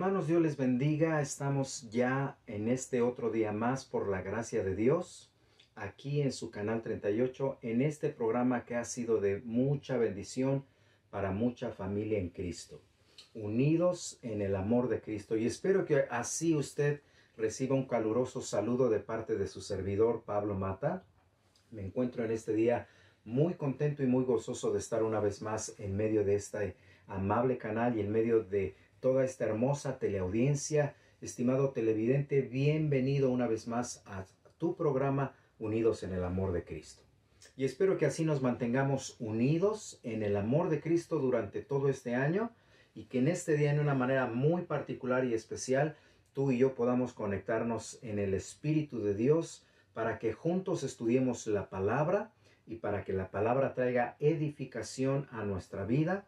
Hermanos, Dios les bendiga. Estamos ya en este otro día más por la gracia de Dios, aquí en su canal 38, en este programa que ha sido de mucha bendición para mucha familia en Cristo, unidos en el amor de Cristo. Y espero que así usted reciba un caluroso saludo de parte de su servidor, Pablo Mata. Me encuentro en este día muy contento y muy gozoso de estar una vez más en medio de este amable canal y en medio de toda esta hermosa teleaudiencia. Estimado televidente, bienvenido una vez más a tu programa Unidos en el Amor de Cristo. Y espero que así nos mantengamos unidos en el amor de Cristo durante todo este año y que en este día, en una manera muy particular y especial, tú y yo podamos conectarnos en el Espíritu de Dios para que juntos estudiemos la palabra y para que la palabra traiga edificación a nuestra vida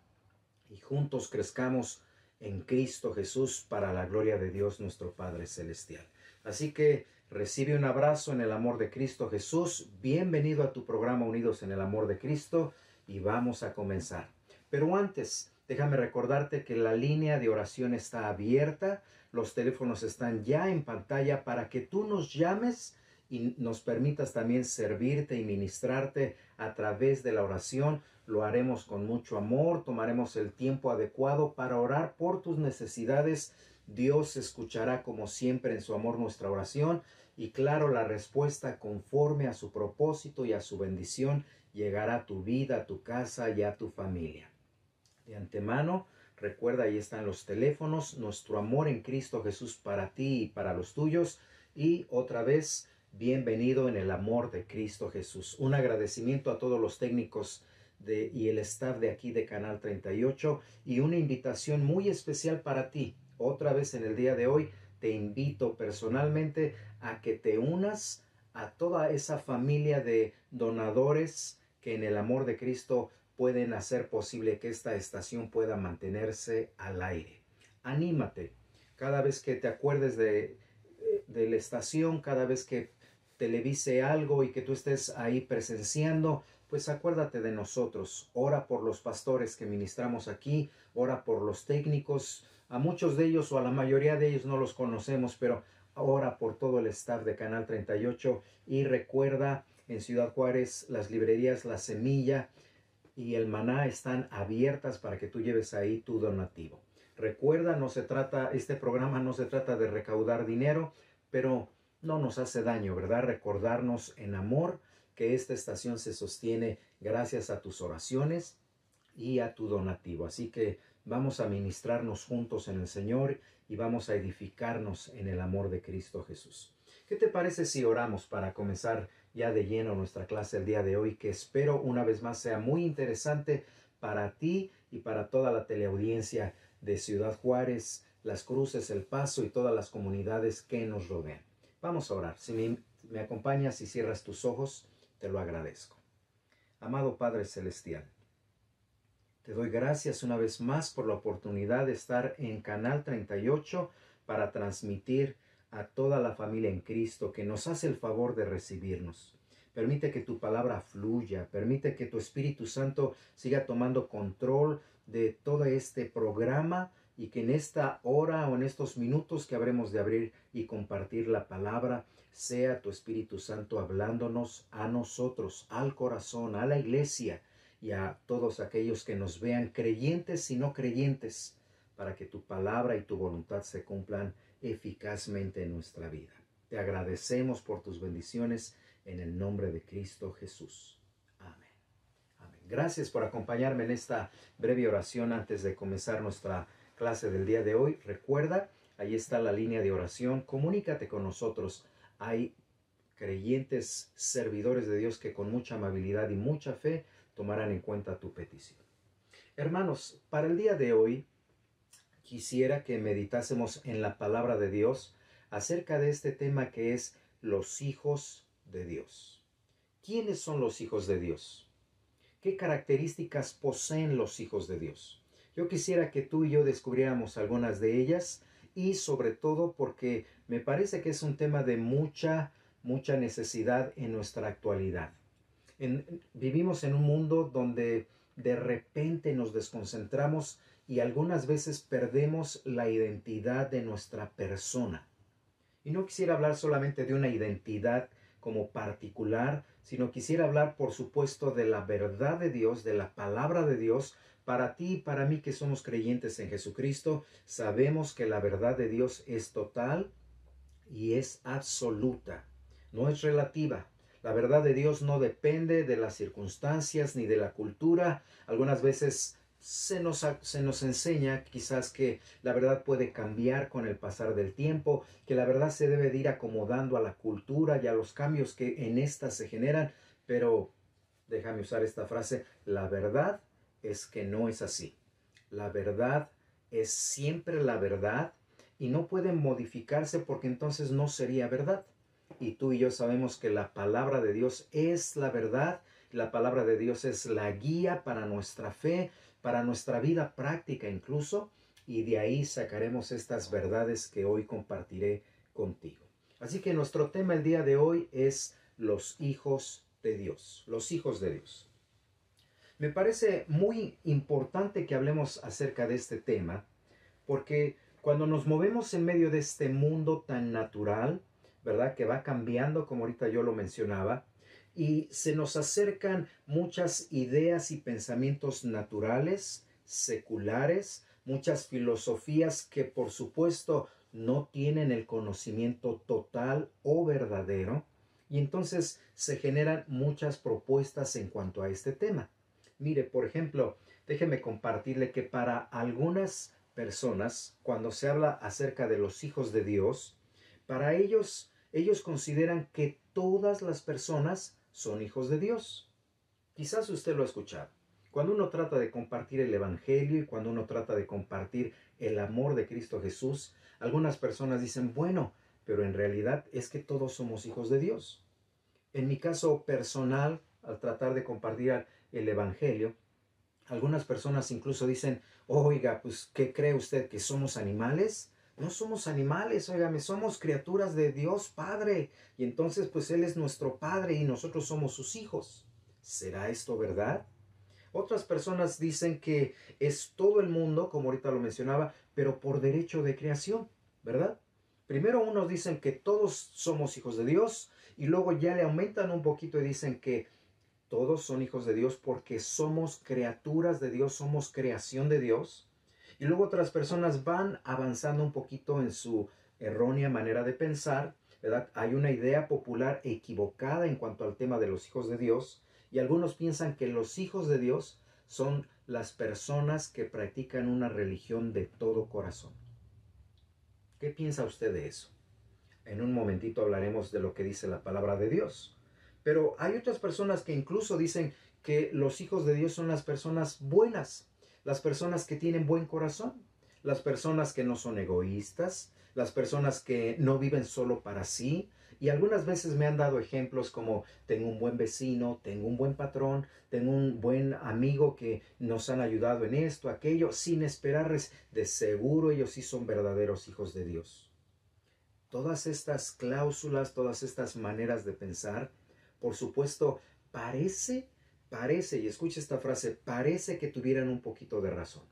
y juntos crezcamos en Cristo Jesús para la gloria de Dios nuestro Padre Celestial. Así que recibe un abrazo en el amor de Cristo Jesús. Bienvenido a tu programa Unidos en el Amor de Cristo y vamos a comenzar. Pero antes, déjame recordarte que la línea de oración está abierta. Los teléfonos están ya en pantalla para que tú nos llames y nos permitas también servirte y ministrarte a través de la oración. Lo haremos con mucho amor, tomaremos el tiempo adecuado para orar por tus necesidades. Dios escuchará como siempre en su amor nuestra oración y claro, la respuesta conforme a su propósito y a su bendición llegará a tu vida, a tu casa y a tu familia. De antemano, recuerda, ahí están los teléfonos, nuestro amor en Cristo Jesús para ti y para los tuyos. Y otra vez, bienvenido en el amor de Cristo Jesús. Un agradecimiento a todos los técnicos y el staff de aquí de Canal 38 y una invitación muy especial para ti. Otra vez en el día de hoy te invito personalmente a que te unas a toda esa familia de donadores que en el amor de Cristo pueden hacer posible que esta estación pueda mantenerse al aire. Anímate. Cada vez que te acuerdes de la estación, cada vez que televise algo y que tú estés ahí presenciando, pues acuérdate de nosotros. Ora por los pastores que ministramos aquí, ora por los técnicos. A muchos de ellos o a la mayoría de ellos no los conocemos, pero ora por todo el staff de Canal 38 y recuerda, en Ciudad Juárez, las librerías La Semilla y el Maná están abiertas para que tú lleves ahí tu donativo. Recuerda, este programa no se trata de recaudar dinero, pero no nos hace daño, ¿verdad? Recordarnos en amor que esta estación se sostiene gracias a tus oraciones y a tu donativo. Así que vamos a ministrarnos juntos en el Señor y vamos a edificarnos en el amor de Cristo Jesús. ¿Qué te parece si oramos para comenzar ya de lleno nuestra clase el día de hoy, que espero una vez más sea muy interesante para ti y para toda la teleaudiencia de Ciudad Juárez, Las Cruces, El Paso y todas las comunidades que nos rodean? Vamos a orar. Si me acompañas y cierras tus ojos, te lo agradezco. Amado Padre Celestial, te doy gracias una vez más por la oportunidad de estar en Canal 38 para transmitir a toda la familia en Cristo que nos hace el favor de recibirnos. Permite que tu palabra fluya, permite que tu Espíritu Santo siga tomando control de todo este programa y que en esta hora o en estos minutos que habremos de abrir y compartir la palabra, sea tu Espíritu Santo hablándonos a nosotros, al corazón, a la iglesia y a todos aquellos que nos vean, creyentes y no creyentes, para que tu palabra y tu voluntad se cumplan eficazmente en nuestra vida. Te agradecemos por tus bendiciones en el nombre de Cristo Jesús. Amén. Amén. Gracias por acompañarme en esta breve oración antes de comenzar nuestra clase del día de hoy. Recuerda, ahí está la línea de oración. Comunícate con nosotros. Hay creyentes, servidores de Dios que con mucha amabilidad y mucha fe tomarán en cuenta tu petición. Hermanos, para el día de hoy quisiera que meditásemos en la palabra de Dios acerca de este tema que es los hijos de Dios. ¿Quiénes son los hijos de Dios? ¿Qué características poseen los hijos de Dios? Yo quisiera que tú y yo descubriéramos algunas de ellas y sobre todo porque me parece que es un tema de mucha necesidad en nuestra actualidad. Vivimos en un mundo donde de repente nos desconcentramos y algunas veces perdemos la identidad de nuestra persona. Y no quisiera hablar solamente de una identidad como particular, sino quisiera hablar, por supuesto, de la verdad de Dios, de la palabra de Dios. Para ti y para mí que somos creyentes en Jesucristo, sabemos que la verdad de Dios es total y es absoluta, no es relativa. La verdad de Dios no depende de las circunstancias ni de la cultura. Algunas veces se nos enseña quizás que la verdad puede cambiar con el pasar del tiempo, que la verdad se debe de ir acomodando a la cultura y a los cambios que en esta se generan, pero déjame usar esta frase, la verdad es que no es así. La verdad es siempre la verdad y no puede modificarse porque entonces no sería verdad. Y tú y yo sabemos que la palabra de Dios es la verdad, la palabra de Dios es la guía para nuestra fe, para nuestra vida práctica incluso, y de ahí sacaremos estas verdades que hoy compartiré contigo. Así que nuestro tema el día de hoy es los hijos de Dios, los hijos de Dios. Me parece muy importante que hablemos acerca de este tema, porque cuando nos movemos en medio de este mundo tan natural, ¿verdad? Que va cambiando, como ahorita yo lo mencionaba, y se nos acercan muchas ideas y pensamientos naturales, seculares, muchas filosofías que por supuesto no tienen el conocimiento total o verdadero, y entonces se generan muchas propuestas en cuanto a este tema. Mire, por ejemplo, déjeme compartirle que para algunas personas, cuando se habla acerca de los hijos de Dios, para ellos consideran que todas las personas son hijos de Dios. Quizás usted lo ha escuchado. Cuando uno trata de compartir el Evangelio y cuando uno trata de compartir el amor de Cristo Jesús, algunas personas dicen, bueno, pero en realidad es que todos somos hijos de Dios. En mi caso personal, al tratar de compartir el Evangelio, algunas personas incluso dicen, oiga, pues, ¿qué cree usted? ¿Que somos animales? No somos animales, óigame, somos criaturas de Dios Padre. Y entonces, pues, Él es nuestro Padre y nosotros somos sus hijos. ¿Será esto verdad? Otras personas dicen que es todo el mundo, como ahorita lo mencionaba, pero por derecho de creación, ¿verdad? Primero unos dicen que todos somos hijos de Dios y luego ya le aumentan un poquito y dicen que todos son hijos de Dios porque somos criaturas de Dios, somos creación de Dios. Y luego otras personas van avanzando un poquito en su errónea manera de pensar, ¿verdad? Hay una idea popular equivocada en cuanto al tema de los hijos de Dios y algunos piensan que los hijos de Dios son las personas que practican una religión de todo corazón. ¿Qué piensa usted de eso? En un momentito hablaremos de lo que dice la palabra de Dios. Pero hay otras personas que incluso dicen que los hijos de Dios son las personas buenas, las personas que tienen buen corazón, las personas que no son egoístas, las personas que no viven solo para sí. Y algunas veces me han dado ejemplos como tengo un buen vecino, tengo un buen patrón, tengo un buen amigo que nos han ayudado en esto, aquello, sin esperarles. De seguro ellos sí son verdaderos hijos de Dios. Todas estas cláusulas, todas estas maneras de pensar, por supuesto, parece, y escucha esta frase, parece que tuvieran un poquito de razón.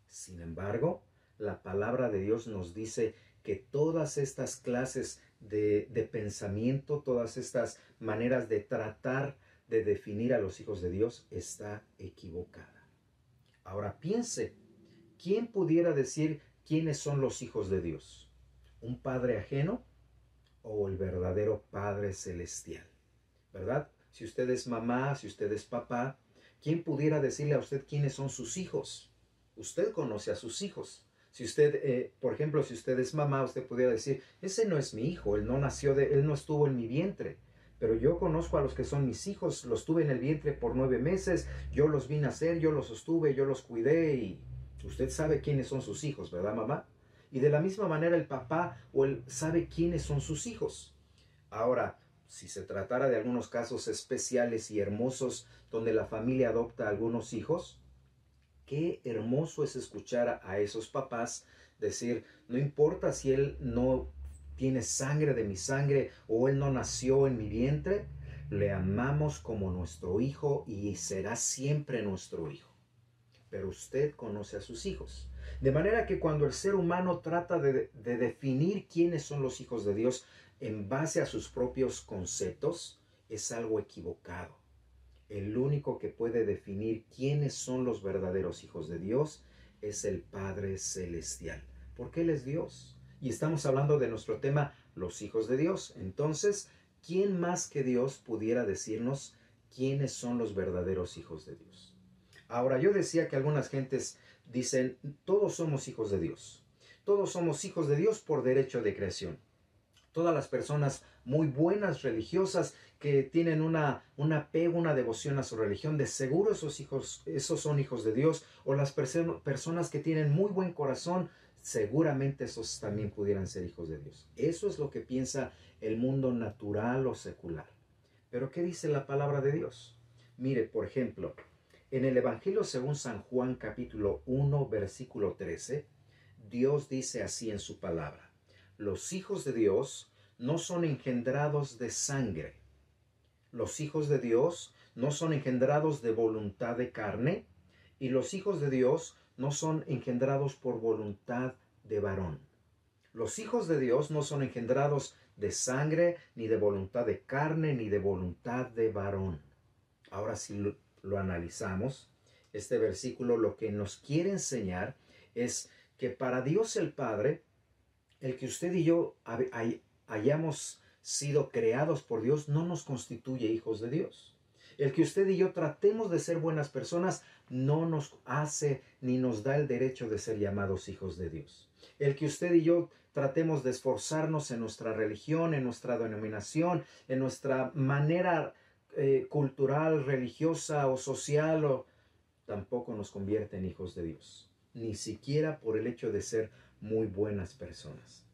Sin embargo, la palabra de Dios nos dice que todas estas clases de pensamiento, todas estas maneras de tratar de definir a los hijos de Dios está equivocada. Ahora piense, ¿quién pudiera decir quiénes son los hijos de Dios? ¿Un padre ajeno o el verdadero Padre Celestial? ¿Verdad? Si usted es mamá, si usted es papá, ¿quién pudiera decirle a usted quiénes son sus hijos? Usted conoce a sus hijos. Si usted, por ejemplo, si usted es mamá, usted pudiera decir, ese no es mi hijo, él no estuvo en mi vientre. Pero yo conozco a los que son mis hijos, los tuve en el vientre por 9 meses, yo los vi nacer, yo los sostuve, yo los cuidé y usted sabe quiénes son sus hijos, ¿verdad, mamá? Y de la misma manera el papá o él sabe quiénes son sus hijos. Ahora, si se tratara de algunos casos especiales y hermosos donde la familia adopta algunos hijos, qué hermoso es escuchar a esos papás decir, no importa si él no tiene sangre de mi sangre o él no nació en mi vientre, le amamos como nuestro hijo y será siempre nuestro hijo. pero usted conoce a sus hijos. De manera que cuando el ser humano trata de definir quiénes son los hijos de Dios en base a sus propios conceptos, es algo equivocado. El único que puede definir quiénes son los verdaderos hijos de Dios es el Padre Celestial, porque Él es Dios. Y estamos hablando de nuestro tema, los hijos de Dios. Entonces, ¿quién más que Dios pudiera decirnos quiénes son los verdaderos hijos de Dios? Ahora, yo decía que algunas gentes dicen, todos somos hijos de Dios. Todos somos hijos de Dios por derecho de creación. Todas las personas muy buenas, religiosas, que tienen un apego, una devoción a su religión, de seguro esos son hijos de Dios. O las personas que tienen muy buen corazón, seguramente esos también pudieran ser hijos de Dios. Eso es lo que piensa el mundo natural o secular. Pero ¿qué dice la palabra de Dios? Mire, por ejemplo, en el Evangelio según San Juan capítulo 1 versículo 13, Dios dice así en su palabra: los hijos de Dios no son engendrados de sangre. Los hijos de Dios no son engendrados de voluntad de carne, y los hijos de Dios no son engendrados por voluntad de varón. Los hijos de Dios no son engendrados de sangre, ni de voluntad de carne, ni de voluntad de varón. Ahora, si lo analizamos, este versículo lo que nos quiere enseñar es que para Dios el Padre, el que usted y yo hayamos sido creados por Dios no nos constituye hijos de Dios. El que usted y yo tratemos de ser buenas personas no nos hace ni nos da el derecho de ser llamados hijos de Dios. El que usted y yo tratemos de esforzarnos en nuestra religión, en nuestra denominación, en nuestra manera cultural, religiosa o social, tampoco nos convierte en hijos de Dios. Ni siquiera por el hecho de ser muy buenas personas.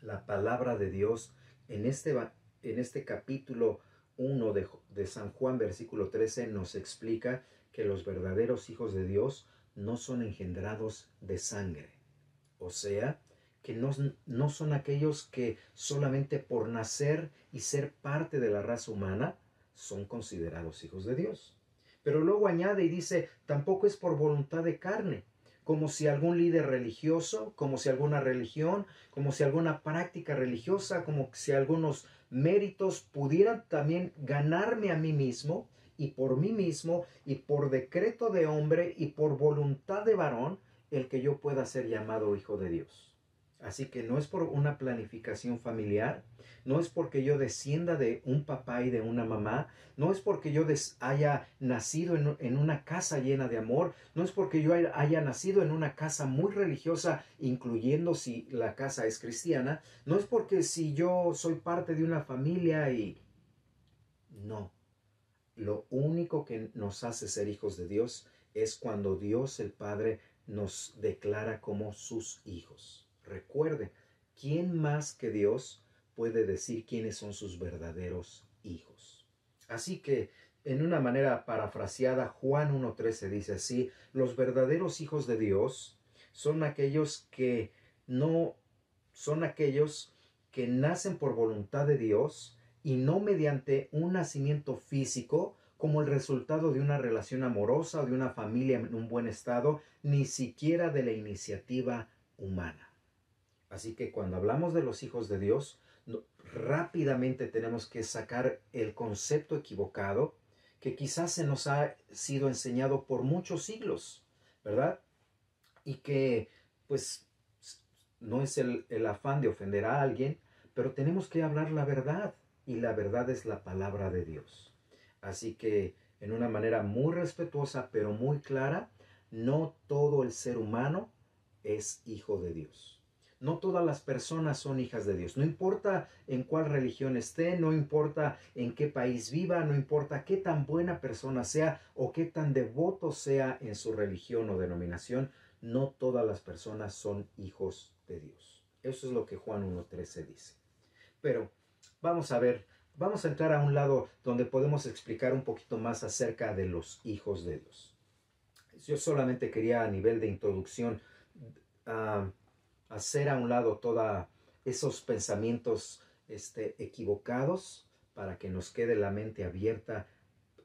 La palabra de Dios en este capítulo 1 de San Juan, versículo 13, nos explica que los verdaderos hijos de Dios no son engendrados de sangre. O sea, que no son aquellos que solamente por nacer y ser parte de la raza humana son considerados hijos de Dios. Pero luego añade y dice, tampoco es por voluntad de carne, como si algún líder religioso, como si alguna religión, como si alguna práctica religiosa, como si algunos méritos pudieran también ganarme a mí mismo, y por mí mismo, y por decreto de hombre, y por voluntad de varón, el que yo pueda ser llamado hijo de Dios. Así que no es por una planificación familiar, no es porque yo descienda de un papá y de una mamá, no es porque yo haya nacido en una casa llena de amor, no es porque yo haya nacido en una casa muy religiosa, incluyendo si la casa es cristiana, no es porque si yo soy parte de una familia y... No, lo único que nos hace ser hijos de Dios es cuando Dios el Padre nos declara como sus hijos. Recuerde, ¿quién más que Dios puede decir quiénes son sus verdaderos hijos? Así que, en una manera parafraseada, Juan 1.13 dice así: los verdaderos hijos de Dios son aquellos que nacen por voluntad de Dios y no mediante un nacimiento físico, como el resultado de una relación amorosa o de una familia en un buen estado, ni siquiera de la iniciativa humana. Así que cuando hablamos de los hijos de Dios, rápidamente tenemos que sacar el concepto equivocado que quizás se nos ha sido enseñado por muchos siglos, ¿verdad? Y que pues no es el afán de ofender a alguien, pero tenemos que hablar la verdad, y la verdad es la palabra de Dios. Así que, en una manera muy respetuosa pero muy clara, no todo el ser humano es hijo de Dios. No todas las personas son hijas de Dios. No importa en cuál religión esté, no importa en qué país viva, no importa qué tan buena persona sea o qué tan devoto sea en su religión o denominación, no todas las personas son hijos de Dios. Eso es lo que Juan 1.13 dice. Pero vamos a ver, vamos a entrar a un lado donde podemos explicar un poquito más acerca de los hijos de Dios. Yo solamente quería, a nivel de introducción, hacer a un lado todos esos pensamientos equivocados, para que nos quede la mente abierta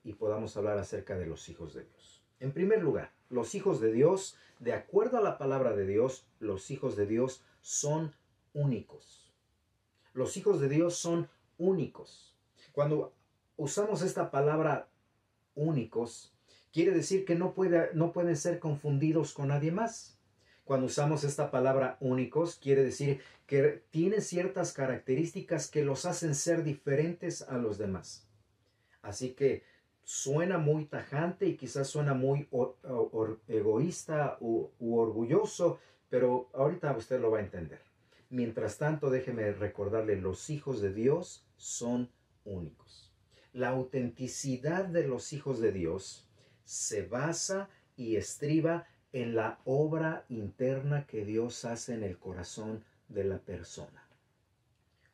y podamos hablar acerca de los hijos de Dios. En primer lugar, Los hijos de Dios, de acuerdo a la palabra de Dios, los hijos de Dios son únicos. Los hijos de Dios son únicos. Cuando usamos esta palabra únicos, quiere decir que no pueden ser confundidos con nadie más. Cuando usamos esta palabra únicos, quiere decir que tienen ciertas características que los hacen ser diferentes a los demás. Así que suena muy tajante y quizás suena muy egoísta u orgulloso, pero ahorita usted lo va a entender. Mientras tanto, déjeme recordarle, los hijos de Dios son únicos. La autenticidad de los hijos de Dios se basa y estriba en la obra interna que Dios hace en el corazón de la persona.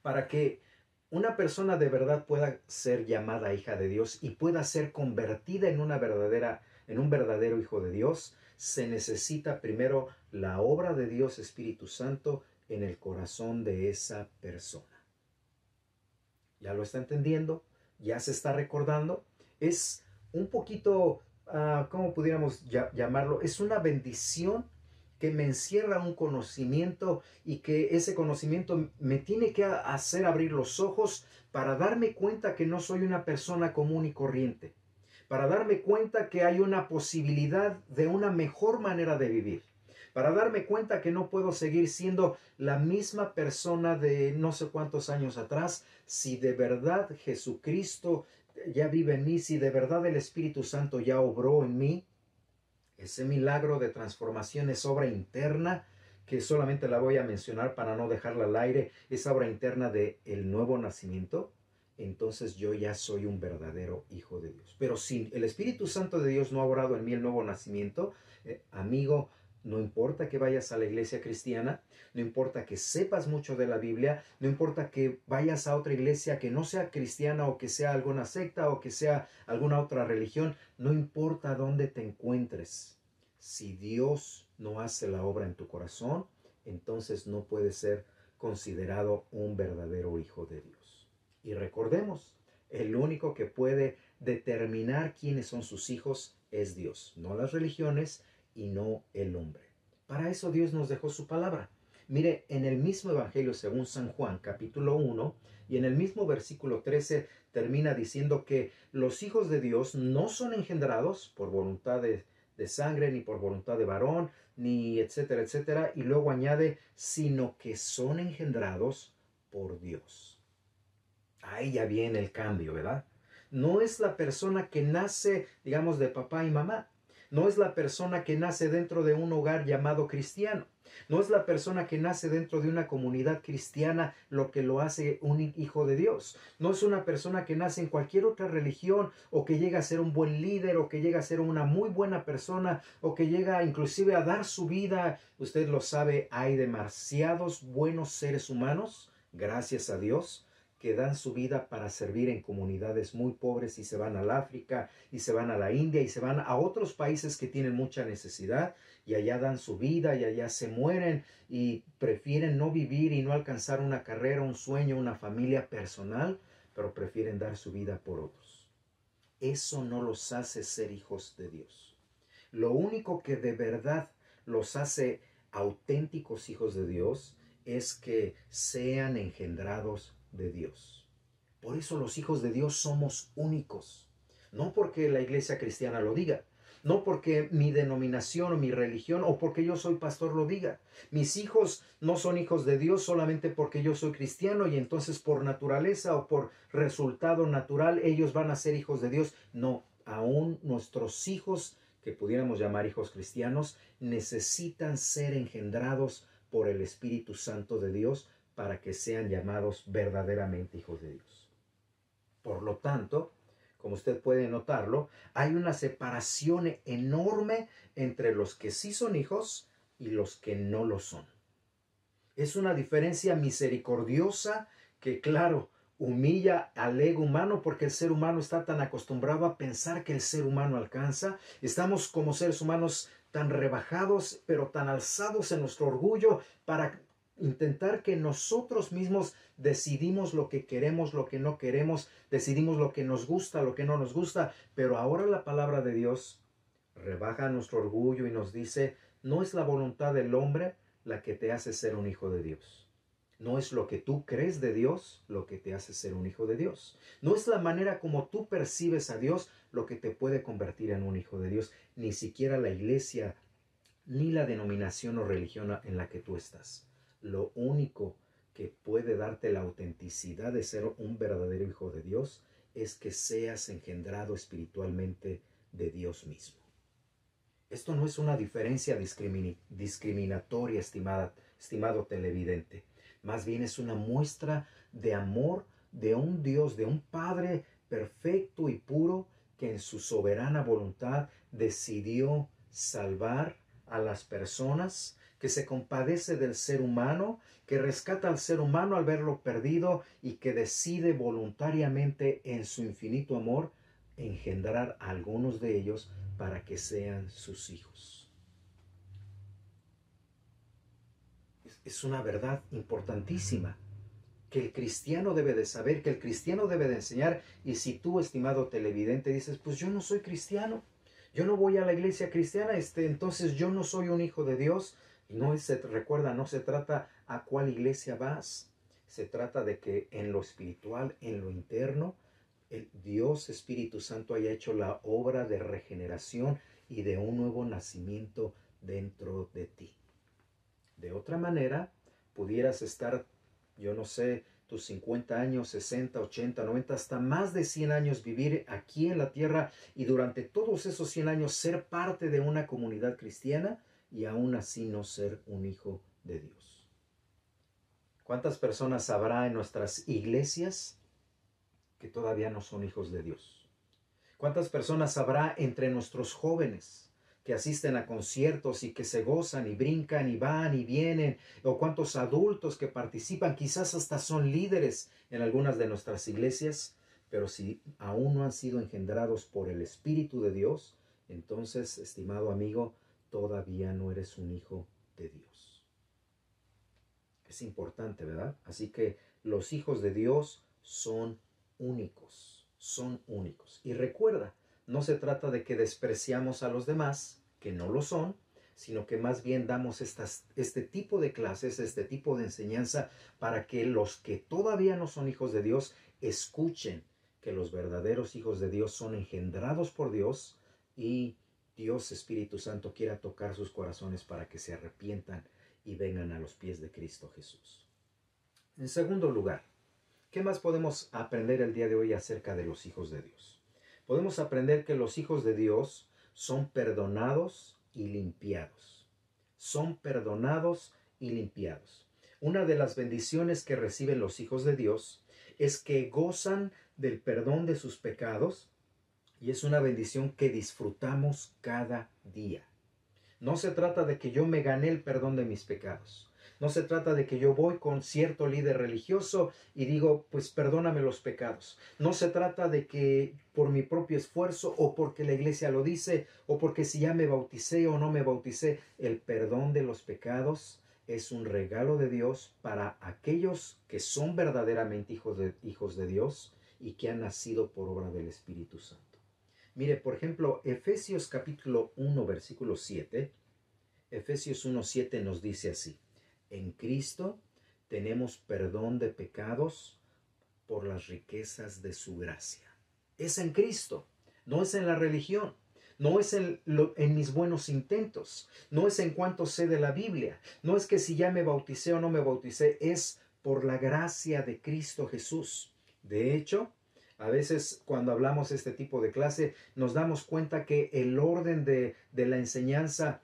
Para que una persona de verdad pueda ser llamada hija de Dios y pueda ser convertida en un verdadero hijo de Dios, se necesita primero la obra de Dios Espíritu Santo en el corazón de esa persona. ¿Ya lo está entendiendo? ¿Ya se está recordando? Es un poquito, ¿cómo pudiéramos llamarlo? Es una bendición que me encierra un conocimiento y que ese conocimiento me tiene que hacer abrir los ojos para darme cuenta que no soy una persona común y corriente, para darme cuenta que hay una posibilidad de una mejor manera de vivir, para darme cuenta que no puedo seguir siendo la misma persona de no sé cuántos años atrás, si de verdad Jesucristo ya vive en mí, si de verdad el Espíritu Santo ya obró en mí. Ese milagro de transformación es obra interna, que solamente la voy a mencionar para no dejarla al aire, esa obra interna de el nuevo nacimiento. Entonces yo ya soy un verdadero hijo de Dios. Pero si el Espíritu Santo de Dios no ha obrado en mí el nuevo nacimiento, amigo, no importa que vayas a la iglesia cristiana, no importa que sepas mucho de la Biblia, no importa que vayas a otra iglesia que no sea cristiana o que sea alguna secta o que sea alguna otra religión, no importa dónde te encuentres. Si Dios no hace la obra en tu corazón, entonces no puedes ser considerado un verdadero hijo de Dios. Y recordemos, el único que puede determinar quiénes son sus hijos es Dios, no las religiones y no el hombre. Para eso Dios nos dejó su palabra. Mire, en el mismo Evangelio según San Juan, capítulo 1, y en el mismo versículo 13, termina diciendo que los hijos de Dios no son engendrados por voluntad de sangre, ni por voluntad de varón, ni etcétera, etcétera. Y luego añade, sino que son engendrados por Dios. Ahí ya viene el cambio, ¿verdad? No es la persona que nace, digamos, de papá y mamá. No es la persona que nace dentro de un hogar llamado cristiano. No es la persona que nace dentro de una comunidad cristiana lo que lo hace un hijo de Dios. No es una persona que nace en cualquier otra religión o que llega a ser un buen líder o que llega a ser una muy buena persona o que llega inclusive a dar su vida. Usted lo sabe, hay demasiados buenos seres humanos, gracias a Dios, que dan su vida para servir en comunidades muy pobres y se van al África y se van a la India y se van a otros países que tienen mucha necesidad y allá dan su vida y allá se mueren y prefieren no vivir y no alcanzar una carrera, un sueño, una familia personal, pero prefieren dar su vida por otros. Eso no los hace ser hijos de Dios. Lo único que de verdad los hace auténticos hijos de Dios es que sean engendrados de Dios. Por eso los hijos de Dios somos únicos. No porque la iglesia cristiana lo diga, no porque mi denominación o mi religión o porque yo soy pastor lo diga. Mis hijos no son hijos de Dios solamente porque yo soy cristiano y entonces por naturaleza o por resultado natural ellos van a ser hijos de Dios. No, aún nuestros hijos, que pudiéramos llamar hijos cristianos, necesitan ser engendrados por el Espíritu Santo de Dios para que sean llamados verdaderamente hijos de Dios. Por lo tanto, como usted puede notarlo, hay una separación enorme entre los que sí son hijos y los que no lo son. Es una diferencia misericordiosa que, claro, humilla al ego humano porque el ser humano está tan acostumbrado a pensar que el ser humano alcanza. Estamos como seres humanos tan rebajados, pero tan alzados en nuestro orgullo para intentar que nosotros mismos decidimos lo que queremos, lo que no queremos, decidimos lo que nos gusta, lo que no nos gusta, pero ahora la palabra de Dios rebaja nuestro orgullo y nos dice, no es la voluntad del hombre la que te hace ser un hijo de Dios. No es lo que tú crees de Dios lo que te hace ser un hijo de Dios. No es la manera como tú percibes a Dios lo que te puede convertir en un hijo de Dios. Ni siquiera la iglesia ni la denominación o religión en la que tú estás. Lo único que puede darte la autenticidad de ser un verdadero hijo de Dios es que seas engendrado espiritualmente de Dios mismo. Esto no es una diferencia discriminatoria, estimado televidente. Más bien es una muestra de amor de un Dios, de un Padre perfecto y puro que en su soberana voluntad decidió salvar a las personas, que se compadece del ser humano, que rescata al ser humano al verlo perdido y que decide voluntariamente en su infinito amor engendrar a algunos de ellos para que sean sus hijos. Es una verdad importantísima que el cristiano debe de saber, que el cristiano debe de enseñar. Y si tú, estimado televidente, dices, pues yo no soy cristiano, yo no voy a la iglesia cristiana, entonces yo no soy un hijo de Dios. Recuerda, no se trata a cuál iglesia vas, se trata de que en lo espiritual, en lo interno, el Dios Espíritu Santo haya hecho la obra de regeneración y de un nuevo nacimiento dentro de ti. De otra manera, pudieras estar, yo no sé, tus 50 años, 60, 80, 90, hasta más de 100 años vivir aquí en la tierra y durante todos esos 100 años ser parte de una comunidad cristiana y aún así no ser un hijo de Dios. ¿Cuántas personas habrá en nuestras iglesias que todavía no son hijos de Dios? ¿Cuántas personas habrá entre nuestros jóvenes que asisten a conciertos y que se gozan y brincan y van y vienen? ¿O cuántos adultos que participan, quizás hasta son líderes en algunas de nuestras iglesias? Pero si aún no han sido engendrados por el Espíritu de Dios, entonces, estimado amigo, todavía no eres un hijo de Dios. Es importante, ¿verdad? Así que los hijos de Dios son únicos, son únicos. Y recuerda, no se trata de que despreciamos a los demás, que no lo son, sino que más bien damos este tipo de clases, este tipo de enseñanza, para que los que todavía no son hijos de Dios escuchen que los verdaderos hijos de Dios son engendrados por Dios y Dios Espíritu Santo quiera tocar sus corazones para que se arrepientan y vengan a los pies de Cristo Jesús. En segundo lugar, ¿qué más podemos aprender el día de hoy acerca de los hijos de Dios? Podemos aprender que los hijos de Dios son perdonados y limpiados. Son perdonados y limpiados. Una de las bendiciones que reciben los hijos de Dios es que gozan del perdón de sus pecados y es una bendición que disfrutamos cada día. No se trata de que yo me gané el perdón de mis pecados. No se trata de que yo voy con cierto líder religioso y digo, pues perdóname los pecados. No se trata de que por mi propio esfuerzo o porque la iglesia lo dice o porque si ya me bauticé o no me bauticé. El perdón de los pecados es un regalo de Dios para aquellos que son verdaderamente hijos de Dios y que han nacido por obra del Espíritu Santo. Mire, por ejemplo, Efesios capítulo 1, versículo 7. Efesios 1:7 nos dice así: en Cristo tenemos perdón de pecados por las riquezas de su gracia. Es en Cristo, no es en la religión, no es en mis buenos intentos, no es en cuanto sé de la Biblia, no es que si ya me bauticé o no me bauticé, es por la gracia de Cristo Jesús. De hecho, a veces cuando hablamos este tipo de clase nos damos cuenta que el orden de la enseñanza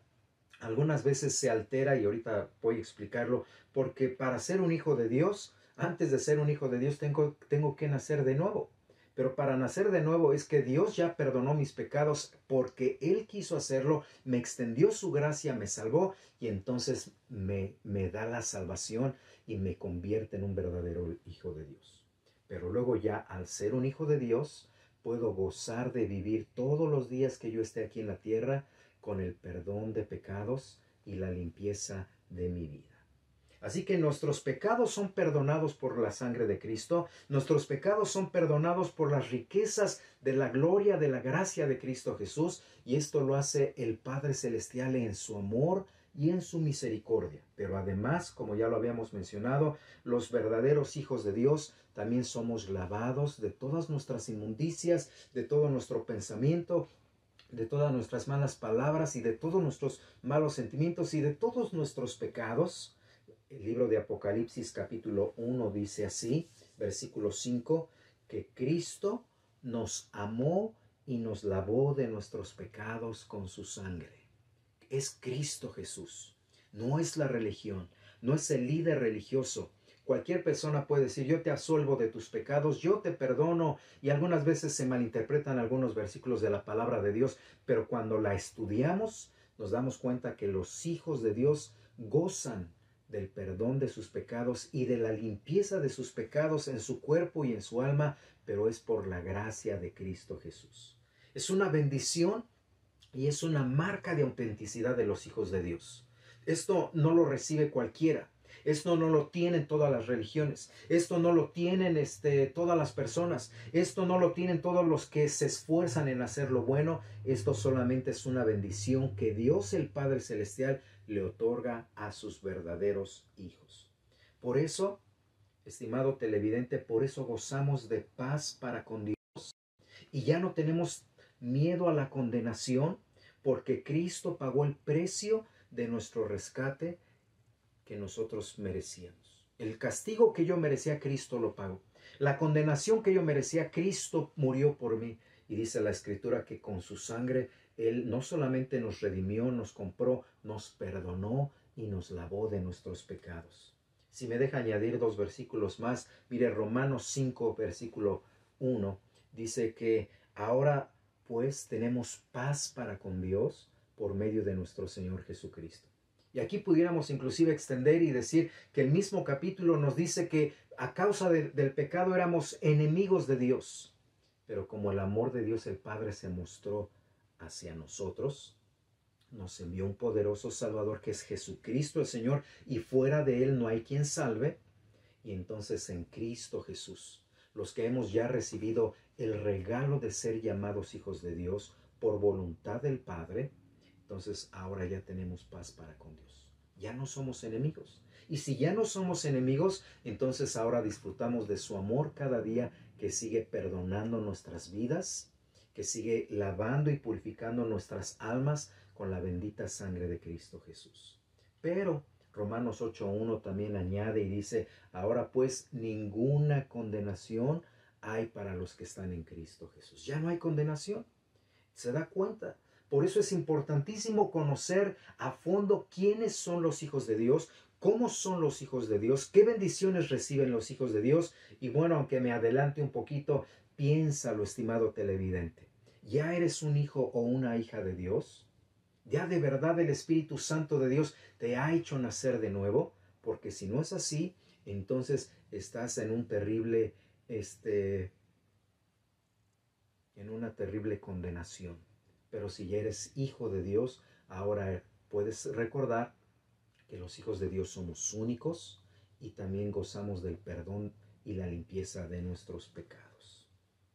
algunas veces se altera y ahorita voy a explicarlo, porque para ser un hijo de Dios, antes de ser un hijo de Dios tengo que nacer de nuevo. Pero para nacer de nuevo es que Dios ya perdonó mis pecados porque Él quiso hacerlo, me extendió su gracia, me salvó y entonces me da la salvación y me convierte en un verdadero hijo de Dios. Pero luego ya al ser un hijo de Dios, puedo gozar de vivir todos los días que yo esté aquí en la tierra con el perdón de pecados y la limpieza de mi vida. Así que nuestros pecados son perdonados por la sangre de Cristo, nuestros pecados son perdonados por las riquezas de la gloria, de la gracia de Cristo Jesús, y esto lo hace el Padre Celestial en su amor y en su misericordia. Pero además, como ya lo habíamos mencionado, los verdaderos hijos de Dios también somos lavados de todas nuestras inmundicias, de todo nuestro pensamiento, de todas nuestras malas palabras y de todos nuestros malos sentimientos y de todos nuestros pecados. El libro de Apocalipsis capítulo 1 dice así, versículo 5, que Cristo nos amó y nos lavó de nuestros pecados con su sangre. Es Cristo Jesús, no es la religión, no es el líder religioso. Cualquier persona puede decir, yo te absuelvo de tus pecados, yo te perdono, y algunas veces se malinterpretan algunos versículos de la palabra de Dios, pero cuando la estudiamos nos damos cuenta que los hijos de Dios gozan del perdón de sus pecados y de la limpieza de sus pecados en su cuerpo y en su alma, pero es por la gracia de Cristo Jesús. Es una bendición y es una marca de autenticidad de los hijos de Dios. Esto no lo recibe cualquiera. Esto no lo tienen todas las religiones. Esto no lo tienen todas las personas. Esto no lo tienen todos los que se esfuerzan en hacer lo bueno. Esto solamente es una bendición que Dios el Padre Celestial le otorga a sus verdaderos hijos. Por eso, estimado televidente, por eso gozamos de paz para con Dios. Y ya no tenemos miedo a la condenación, porque Cristo pagó el precio de nuestro rescate que nosotros merecíamos. El castigo que yo merecía, Cristo lo pagó. La condenación que yo merecía, Cristo murió por mí. Y dice la Escritura que con su sangre Él no solamente nos redimió, nos compró, nos perdonó y nos lavó de nuestros pecados. Si me deja añadir 2 versículos más, mire Romanos 5, versículo 1, dice que ahora pues tenemos paz para con Dios por medio de nuestro Señor Jesucristo. Y aquí pudiéramos inclusive extender y decir que el mismo capítulo nos dice que a causa del pecado éramos enemigos de Dios. Pero como el amor de Dios el Padre se mostró hacia nosotros, nos envió un poderoso Salvador que es Jesucristo el Señor, y fuera de Él no hay quien salve. Y entonces en Cristo Jesús, los que hemos ya recibido el regalo de ser llamados hijos de Dios por voluntad del Padre, entonces ahora ya tenemos paz para con Dios. Ya no somos enemigos. Y si ya no somos enemigos, entonces ahora disfrutamos de su amor cada día, que sigue perdonando nuestras vidas, que sigue lavando y purificando nuestras almas con la bendita sangre de Cristo Jesús. Pero Romanos 8:1 también añade y dice, ahora pues ninguna condenación hay para los que están en Cristo Jesús. Ya no hay condenación. ¿Se da cuenta? Por eso es importantísimo conocer a fondo quiénes son los hijos de Dios, cómo son los hijos de Dios, qué bendiciones reciben los hijos de Dios. Y bueno, aunque me adelante un poquito, piénsalo, estimado televidente. ¿Ya eres un hijo o una hija de Dios? ¿Ya de verdad el Espíritu Santo de Dios te ha hecho nacer de nuevo? Porque si no es así, entonces estás en un terrible, en una terrible condenación. Pero si ya eres hijo de Dios, ahora puedes recordar que los hijos de Dios somos únicos y también gozamos del perdón y la limpieza de nuestros pecados.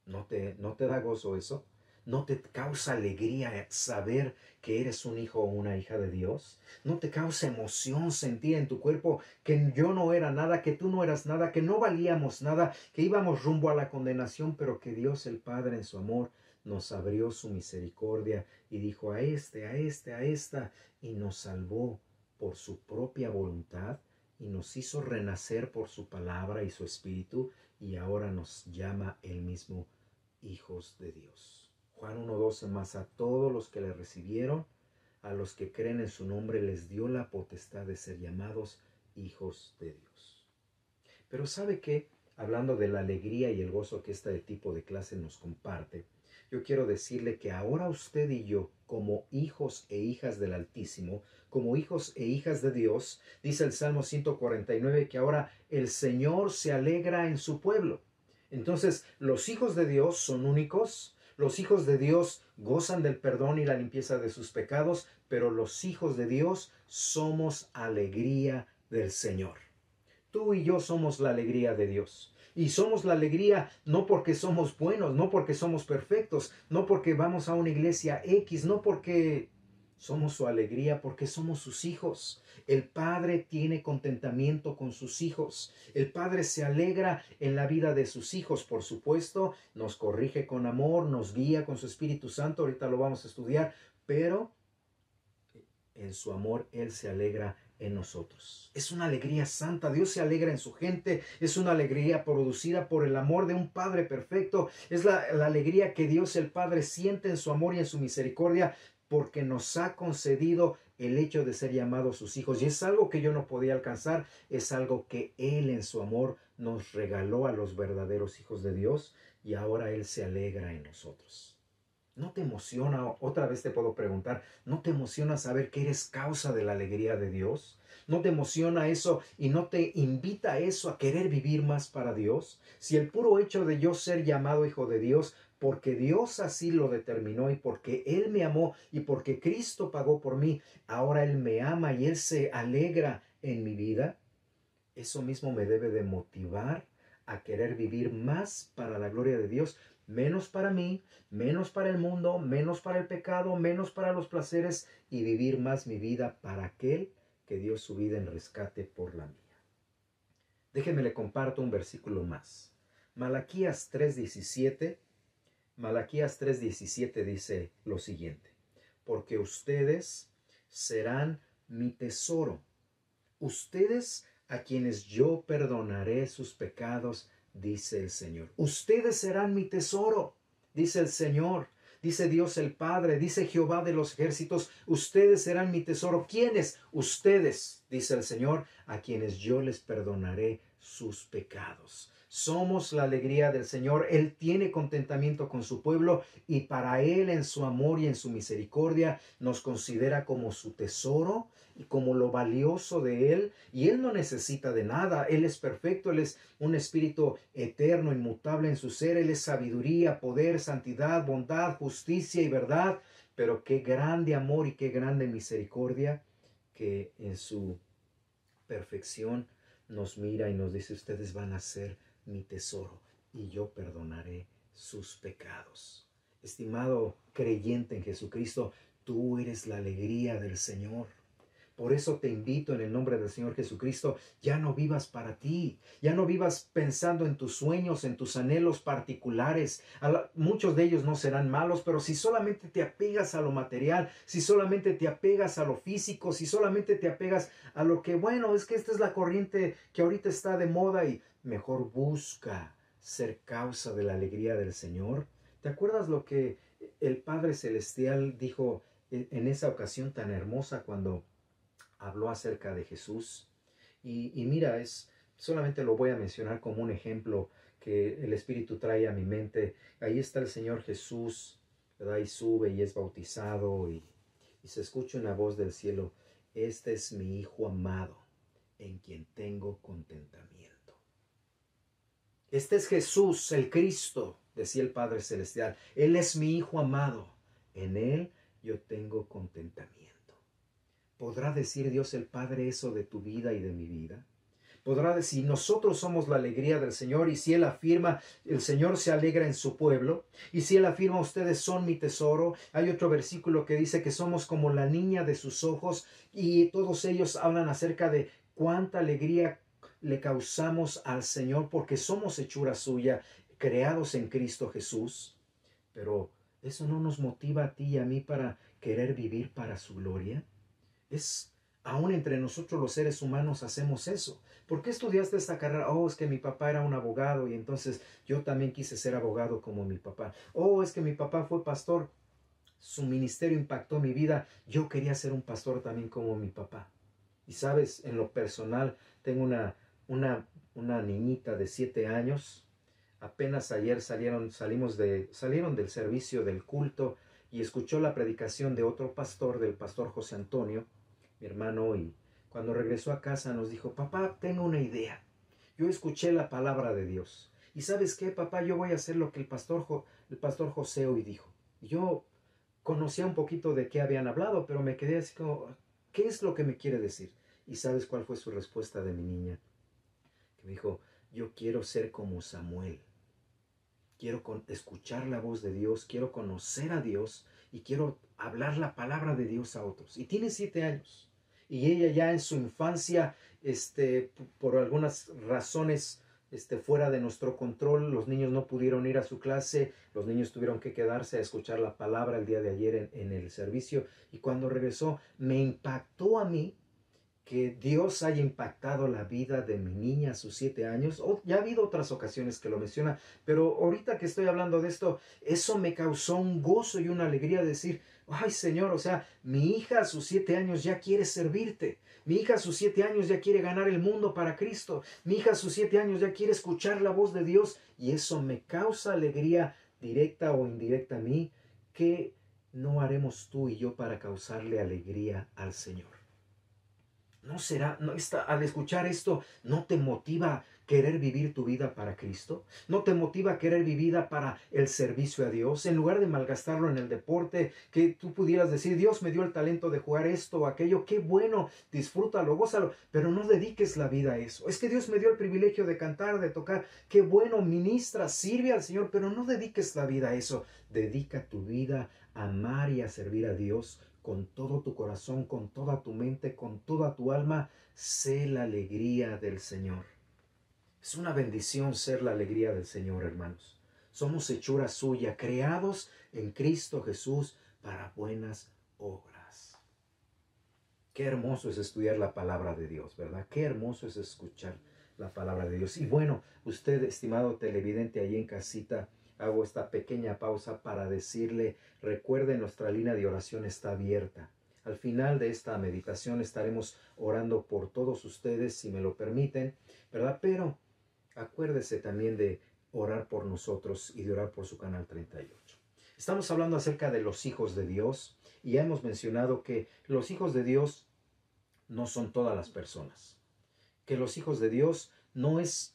¿No te da gozo eso? ¿No te causa alegría saber que eres un hijo o una hija de Dios? ¿No te causa emoción sentir en tu cuerpo que yo no era nada, que tú no eras nada, que no valíamos nada, que íbamos rumbo a la condenación, pero que Dios el Padre en su amor nos abrió su misericordia y dijo a esta, y nos salvó por su propia voluntad y nos hizo renacer por su palabra y su espíritu, y ahora nos llama él mismo hijos de Dios? Juan 1:12, más a todos los que le recibieron, a los que creen en su nombre, les dio la potestad de ser llamados hijos de Dios. Pero ¿sabe qué? Hablando de la alegría y el gozo que este tipo de clase nos comparte, yo quiero decirle que ahora usted y yo, como hijos e hijas del Altísimo, como hijos e hijas de Dios, dice el Salmo 149 que ahora el Señor se alegra en su pueblo. Entonces, los hijos de Dios son únicos, los hijos de Dios gozan del perdón y la limpieza de sus pecados, pero los hijos de Dios somos alegría del Señor. Tú y yo somos la alegría de Dios. Y somos la alegría no porque somos buenos, no porque somos perfectos, no porque vamos a una iglesia X, no porque somos su alegría, porque somos sus hijos. El Padre tiene contentamiento con sus hijos. El Padre se alegra en la vida de sus hijos, por supuesto. Nos corrige con amor, nos guía con su Espíritu Santo. Ahorita lo vamos a estudiar, pero en su amor Él se alegra en nosotros. Es una alegría santa. Dios se alegra en su gente. Es una alegría producida por el amor de un Padre perfecto. Es la alegría que Dios el Padre siente en su amor y en su misericordia, porque nos ha concedido el hecho de ser llamados sus hijos. Y es algo que yo no podía alcanzar. Es algo que Él en su amor nos regaló a los verdaderos hijos de Dios. Y ahora Él se alegra en nosotros. ¿No te emociona? Otra vez te puedo preguntar, ¿no te emociona saber que eres causa de la alegría de Dios? ¿No te emociona eso y no te invita eso a querer vivir más para Dios? Si el puro hecho de yo ser llamado hijo de Dios, porque Dios así lo determinó y porque Él me amó y porque Cristo pagó por mí, ahora Él me ama y Él se alegra en mi vida, eso mismo me debe de motivar a querer vivir más para la gloria de Dios, menos para mí, menos para el mundo, menos para el pecado, menos para los placeres, y vivir más mi vida para aquel que dio su vida en rescate por la mía. Déjenme le comparto un versículo más. Malaquías 3:17. Malaquías 3:17 dice lo siguiente: porque ustedes serán mi tesoro, ustedes a quienes yo perdonaré sus pecados, dice el Señor. Ustedes serán mi tesoro, dice el Señor, dice Dios el Padre, dice Jehová de los ejércitos, ustedes serán mi tesoro. ¿Quiénes? Ustedes, dice el Señor, a quienes yo les perdonaré sus pecados. Somos la alegría del Señor. Él tiene contentamiento con su pueblo y para Él en su amor y en su misericordia nos considera como su tesoro y como lo valioso de Él. Y Él no necesita de nada. Él es perfecto. Él es un espíritu eterno, inmutable en su ser. Él es sabiduría, poder, santidad, bondad, justicia y verdad. Pero qué grande amor y qué grande misericordia que en su perfección nos mira y nos dice: ustedes van a ser mi tesoro y yo perdonaré sus pecados. Estimado creyente en Jesucristo, tú eres la alegría del Señor. Por eso te invito en el nombre del Señor Jesucristo, ya no vivas para ti, ya no vivas pensando en tus sueños, en tus anhelos particulares. Muchos de ellos no serán malos, pero si solamente te apegas a lo material, si solamente te apegas a lo físico, si solamente te apegas a lo que, bueno, es que esta es la corriente que ahorita está de moda, y mejor busca ser causa de la alegría del Señor. ¿Te acuerdas lo que el Padre Celestial dijo en esa ocasión tan hermosa cuando habló acerca de Jesús? Y mira, solamente lo voy a mencionar como un ejemplo que el Espíritu trae a mi mente. Ahí está el Señor Jesús, ¿verdad? Y sube y es bautizado y se escucha una voz del cielo: este es mi Hijo amado, en quien tengo contentamiento. Este es Jesús, el Cristo, decía el Padre Celestial. Él es mi Hijo amado, en Él yo tengo contentamiento. ¿Podrá decir Dios el Padre eso de tu vida y de mi vida? Podrá decir: nosotros somos la alegría del Señor, y si Él afirma, el Señor se alegra en su pueblo, y si Él afirma, ustedes son mi tesoro. Hay otro versículo que dice que somos como la niña de sus ojos, y todos ellos hablan acerca de cuánta alegría le causamos al Señor porque somos hechura suya, creados en Cristo Jesús. Pero eso no nos motiva a ti y a mí para querer vivir para su gloria. Aún entre nosotros los seres humanos hacemos eso. ¿Por qué estudiaste esta carrera? Oh, es que mi papá era un abogado y entonces yo también quise ser abogado como mi papá. Oh, es que mi papá fue pastor, su ministerio impactó mi vida, yo quería ser un pastor también como mi papá. Y sabes, en lo personal, tengo una niñita de 7 años. Apenas ayer salieron del servicio del culto y escuchó la predicación de otro pastor, del pastor José Antonio, mi hermano, y cuando regresó a casa nos dijo: papá, tengo una idea. Yo escuché la palabra de Dios. ¿Y sabes qué, papá? Yo voy a hacer lo que el pastor José hoy dijo. Y yo conocía un poquito de qué habían hablado, pero me quedé así como: ¿qué es lo que me quiere decir? ¿Y sabes cuál fue su respuesta de mi niña? Que me dijo, yo quiero ser como Samuel. Quiero escuchar la voz de Dios, quiero conocer a Dios y quiero hablar la palabra de Dios a otros. Y tiene 7 años. Y ella ya en su infancia, por algunas razones fuera de nuestro control, los niños no pudieron ir a su clase, los niños tuvieron que quedarse a escuchar la palabra el día de ayer en el servicio. Y cuando regresó, me impactó a mí que Dios haya impactado la vida de mi niña a sus 7 años. Ya ha habido otras ocasiones que lo menciona, pero ahorita que estoy hablando de esto, eso me causó un gozo y una alegría de decir, ay Señor, o sea, mi hija a sus 7 años ya quiere servirte. Mi hija a sus 7 años ya quiere ganar el mundo para Cristo. Mi hija a sus 7 años ya quiere escuchar la voz de Dios. Y eso me causa alegría directa o indirecta a mí. ¿Qué no haremos tú y yo para causarle alegría al Señor? ¿No será, al escuchar esto, no te motiva querer vivir tu vida para Cristo? ¿No te motiva querer vivir para el servicio a Dios? En lugar de malgastarlo en el deporte, que tú pudieras decir, Dios me dio el talento de jugar esto o aquello, qué bueno, disfrútalo, gózalo, pero no dediques la vida a eso. Es que Dios me dio el privilegio de cantar, de tocar, qué bueno, ministra, sirve al Señor, pero no dediques la vida a eso. Dedica tu vida a amar y a servir a Dios con todo tu corazón, con toda tu mente, con toda tu alma. Sé la alegría del Señor. Es una bendición ser la alegría del Señor, hermanos. Somos hechura suya, creados en Cristo Jesús para buenas obras. Qué hermoso es estudiar la palabra de Dios, ¿verdad? Qué hermoso es escuchar la palabra de Dios. Y bueno, usted, estimado televidente allí en casita, hago esta pequeña pausa para decirle, recuerde, nuestra línea de oración está abierta. Al final de esta meditación estaremos orando por todos ustedes, si me lo permiten, ¿verdad? Pero acuérdese también de orar por nosotros y de orar por su canal 38. Estamos hablando acerca de los hijos de Dios y ya hemos mencionado que los hijos de Dios no son todas las personas. Que los hijos de Dios no es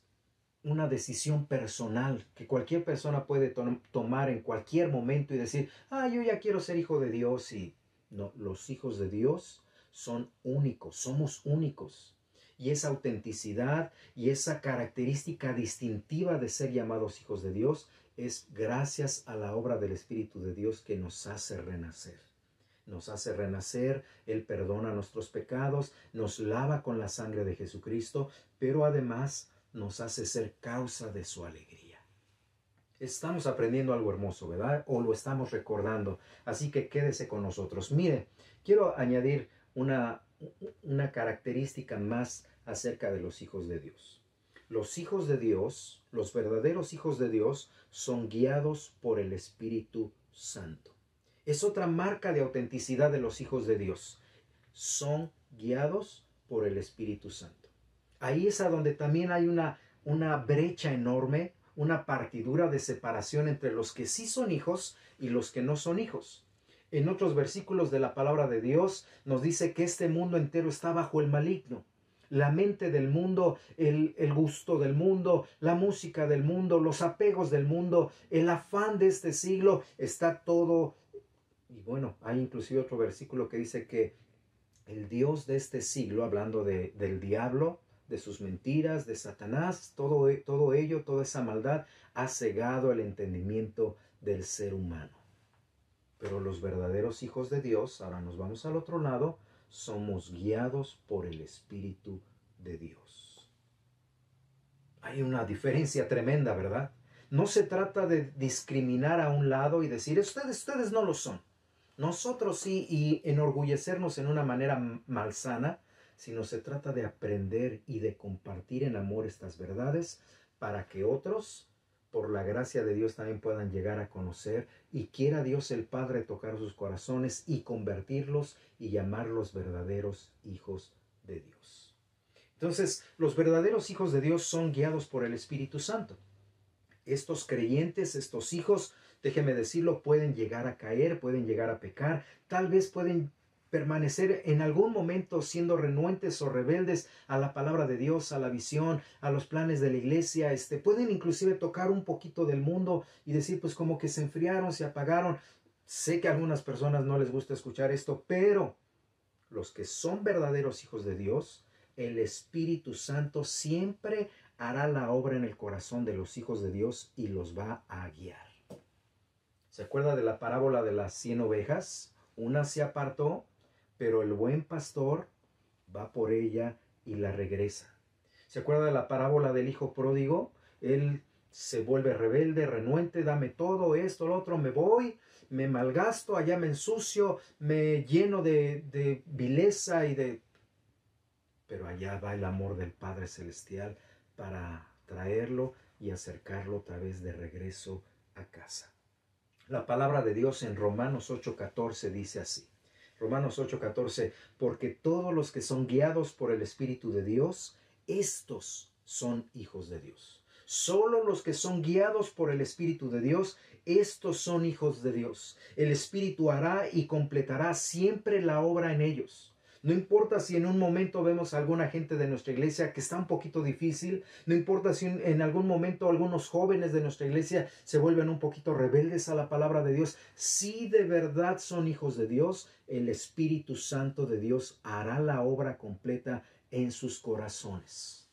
una decisión personal que cualquier persona puede tomar en cualquier momento y decir, yo ya quiero ser hijo de Dios. Y no, los hijos de Dios son únicos, somos únicos. Y esa autenticidad y esa característica distintiva de ser llamados hijos de Dios es gracias a la obra del Espíritu de Dios que nos hace renacer. Nos hace renacer, Él perdona nuestros pecados, nos lava con la sangre de Jesucristo, pero además nos hace ser causa de su alegría. Estamos aprendiendo algo hermoso, ¿verdad? O lo estamos recordando. Así que quédese con nosotros. Mire, quiero añadir una característica más acerca de los hijos de Dios. Los hijos de Dios, los verdaderos hijos de Dios, son guiados por el Espíritu Santo. Es otra marca de autenticidad de los hijos de Dios. Son guiados por el Espíritu Santo. Ahí es a donde también hay una brecha enorme, una partidura de separación entre los que sí son hijos y los que no son hijos. En otros versículos de la palabra de Dios nos dice que este mundo entero está bajo el maligno. La mente del mundo, el gusto del mundo, la música del mundo, los apegos del mundo, el afán de este siglo, está todo. Y bueno, hay inclusive otro versículo que dice que el Dios de este siglo, hablando del diablo, de sus mentiras, de Satanás, todo ello, toda esa maldad, ha cegado el entendimiento del ser humano. Pero los verdaderos hijos de Dios, ahora nos vamos al otro lado, somos guiados por el Espíritu de Dios. Hay una diferencia tremenda, ¿verdad? No se trata de discriminar a un lado y decir, ustedes no lo son. Nosotros sí, y enorgullecernos en una manera malsana, sino se trata de aprender y de compartir en amor estas verdades para que otros, por la gracia de Dios, también puedan llegar a conocer y quiera Dios el Padre tocar sus corazones y convertirlos y llamarlos verdaderos hijos de Dios. Entonces, los verdaderos hijos de Dios son guiados por el Espíritu Santo. Estos creyentes, estos hijos, déjeme decirlo, pueden llegar a caer, pueden llegar a pecar, tal vez pueden permanecer en algún momento siendo renuentes o rebeldes a la palabra de Dios, a la visión, a los planes de la iglesia, pueden inclusive tocar un poquito del mundo y decir, pues como que se enfriaron, se apagaron. Sé que a algunas personas no les gusta escuchar esto, pero los que son verdaderos hijos de Dios, el Espíritu Santo siempre hará la obra en el corazón de los hijos de Dios y los va a guiar. ¿Se acuerda de la parábola de las 100 ovejas? Una se apartó, pero el buen pastor va por ella y la regresa. ¿Se acuerda de la parábola del hijo pródigo? Él se vuelve rebelde, renuente, dame todo, esto, lo otro, me voy, me malgasto, allá me ensucio, me lleno de vileza Pero allá va el amor del Padre Celestial para traerlo y acercarlo otra vez de regreso a casa. La palabra de Dios en Romanos 8:14 dice así. Romanos 8:14, porque todos los que son guiados por el Espíritu de Dios, estos son hijos de Dios. Solo los que son guiados por el Espíritu de Dios, estos son hijos de Dios. El Espíritu hará y completará siempre la obra en ellos. No importa si en un momento vemos a alguna gente de nuestra iglesia que está un poquito difícil, no importa si en algún momento algunos jóvenes de nuestra iglesia se vuelven un poquito rebeldes a la palabra de Dios. Si de verdad son hijos de Dios, el Espíritu Santo de Dios hará la obra completa en sus corazones.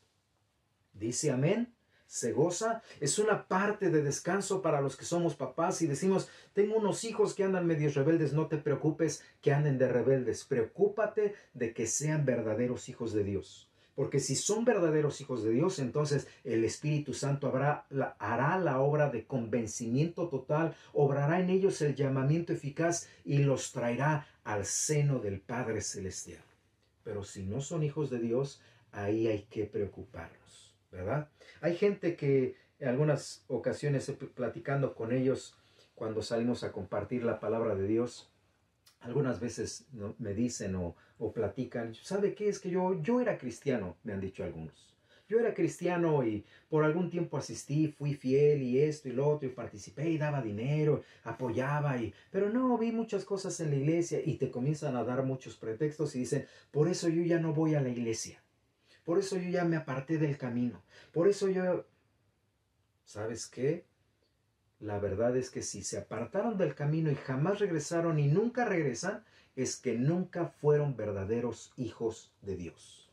Dice amén. Se goza, es una parte de descanso para los que somos papás y decimos, tengo unos hijos que andan medios rebeldes, no te preocupes que anden de rebeldes, preocúpate de que sean verdaderos hijos de Dios. Porque si son verdaderos hijos de Dios, entonces el Espíritu Santo hará la obra de convencimiento total, obrará en ellos el llamamiento eficaz y los traerá al seno del Padre Celestial. Pero si no son hijos de Dios, ahí hay que preocuparnos, ¿verdad? Hay gente que en algunas ocasiones, platicando con ellos, cuando salimos a compartir la palabra de Dios, algunas veces me dicen o platican, ¿sabe qué? Es que yo era cristiano, me han dicho algunos. Yo era cristiano y por algún tiempo asistí, fui fiel y esto y lo otro, y participé y daba dinero, apoyaba, pero no, vi muchas cosas en la iglesia y te comienzan a dar muchos pretextos y dicen, por eso yo ya no voy a la iglesia. Por eso yo ya me aparté del camino. Por eso yo... ¿Sabes qué? La verdad es que si se apartaron del camino y jamás regresaron y nunca regresan, es que nunca fueron verdaderos hijos de Dios.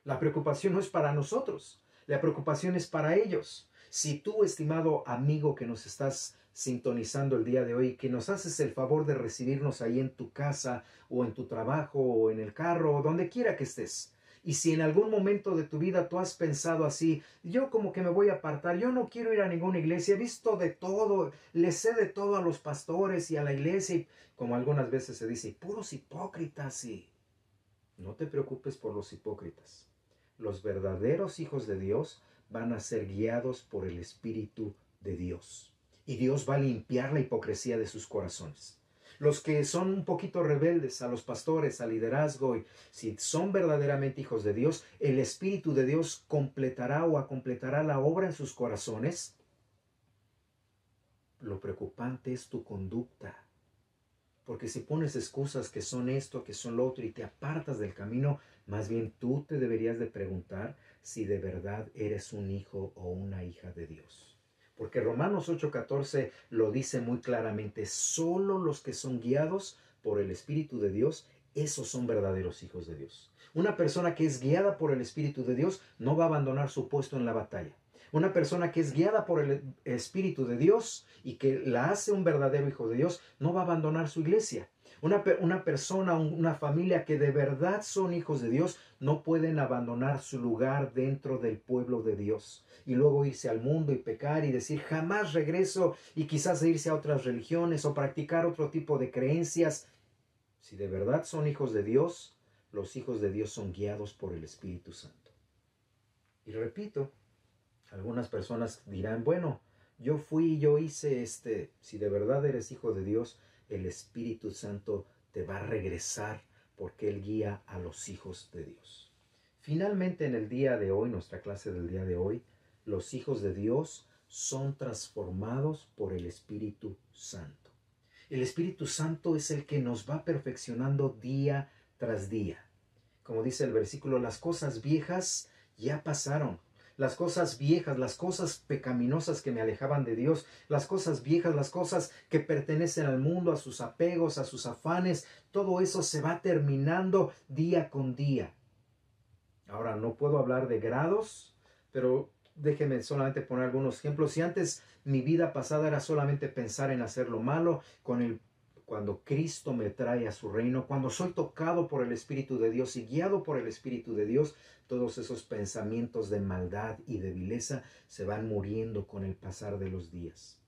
La preocupación no es para nosotros. La preocupación es para ellos. Si tú, estimado amigo que nos estás sintonizando el día de hoy, que nos haces el favor de recibirnos ahí en tu casa o en tu trabajo o en el carro o donde quiera que estés, y si en algún momento de tu vida tú has pensado así, yo como que me voy a apartar, yo no quiero ir a ninguna iglesia, he visto de todo, le sé de todo a los pastores y a la iglesia, y como algunas veces se dice, puros hipócritas, y no te preocupes por los hipócritas. Los verdaderos hijos de Dios van a ser guiados por el Espíritu de Dios. Y Dios va a limpiar la hipocresía de sus corazones. Los que son un poquito rebeldes a los pastores, al liderazgo, y si son verdaderamente hijos de Dios, el Espíritu de Dios completará la obra en sus corazones. Lo preocupante es tu conducta. Porque si pones excusas que son esto, que son lo otro, y te apartas del camino, más bien tú te deberías de preguntar si de verdad eres un hijo o una hija de Dios. Porque Romanos 8:14 lo dice muy claramente, solo los que son guiados por el Espíritu de Dios, esos son verdaderos hijos de Dios. Una persona que es guiada por el Espíritu de Dios no va a abandonar su puesto en la batalla. Una persona que es guiada por el Espíritu de Dios y que la hace un verdadero hijo de Dios, no va a abandonar su iglesia. Una persona, una familia que de verdad son hijos de Dios, no pueden abandonar su lugar dentro del pueblo de Dios y luego irse al mundo y pecar y decir jamás regreso, y quizás irse a otras religiones o practicar otro tipo de creencias. Si de verdad son hijos de Dios, los hijos de Dios son guiados por el Espíritu Santo. Y repito, algunas personas dirán, bueno, yo hice si de verdad eres hijo de Dios, el Espíritu Santo te va a regresar porque Él guía a los hijos de Dios. Finalmente, en el día de hoy, nuestra clase del día de hoy, los hijos de Dios son transformados por el Espíritu Santo. El Espíritu Santo es el que nos va perfeccionando día tras día. Como dice el versículo, las cosas viejas ya pasaron. las cosas viejas, las cosas pecaminosas que me alejaban de Dios, las cosas viejas, las cosas que pertenecen al mundo, a sus apegos, a sus afanes, todo eso se va terminando día con día. Ahora, no puedo hablar de grados, pero déjeme solamente poner algunos ejemplos. Si antes mi vida pasada era solamente pensar en hacer lo malo, cuando Cristo me trae a su reino, cuando soy tocado por el Espíritu de Dios y guiado por el Espíritu de Dios, todos esos pensamientos de maldad y de vileza se van muriendo con el pasar de los días.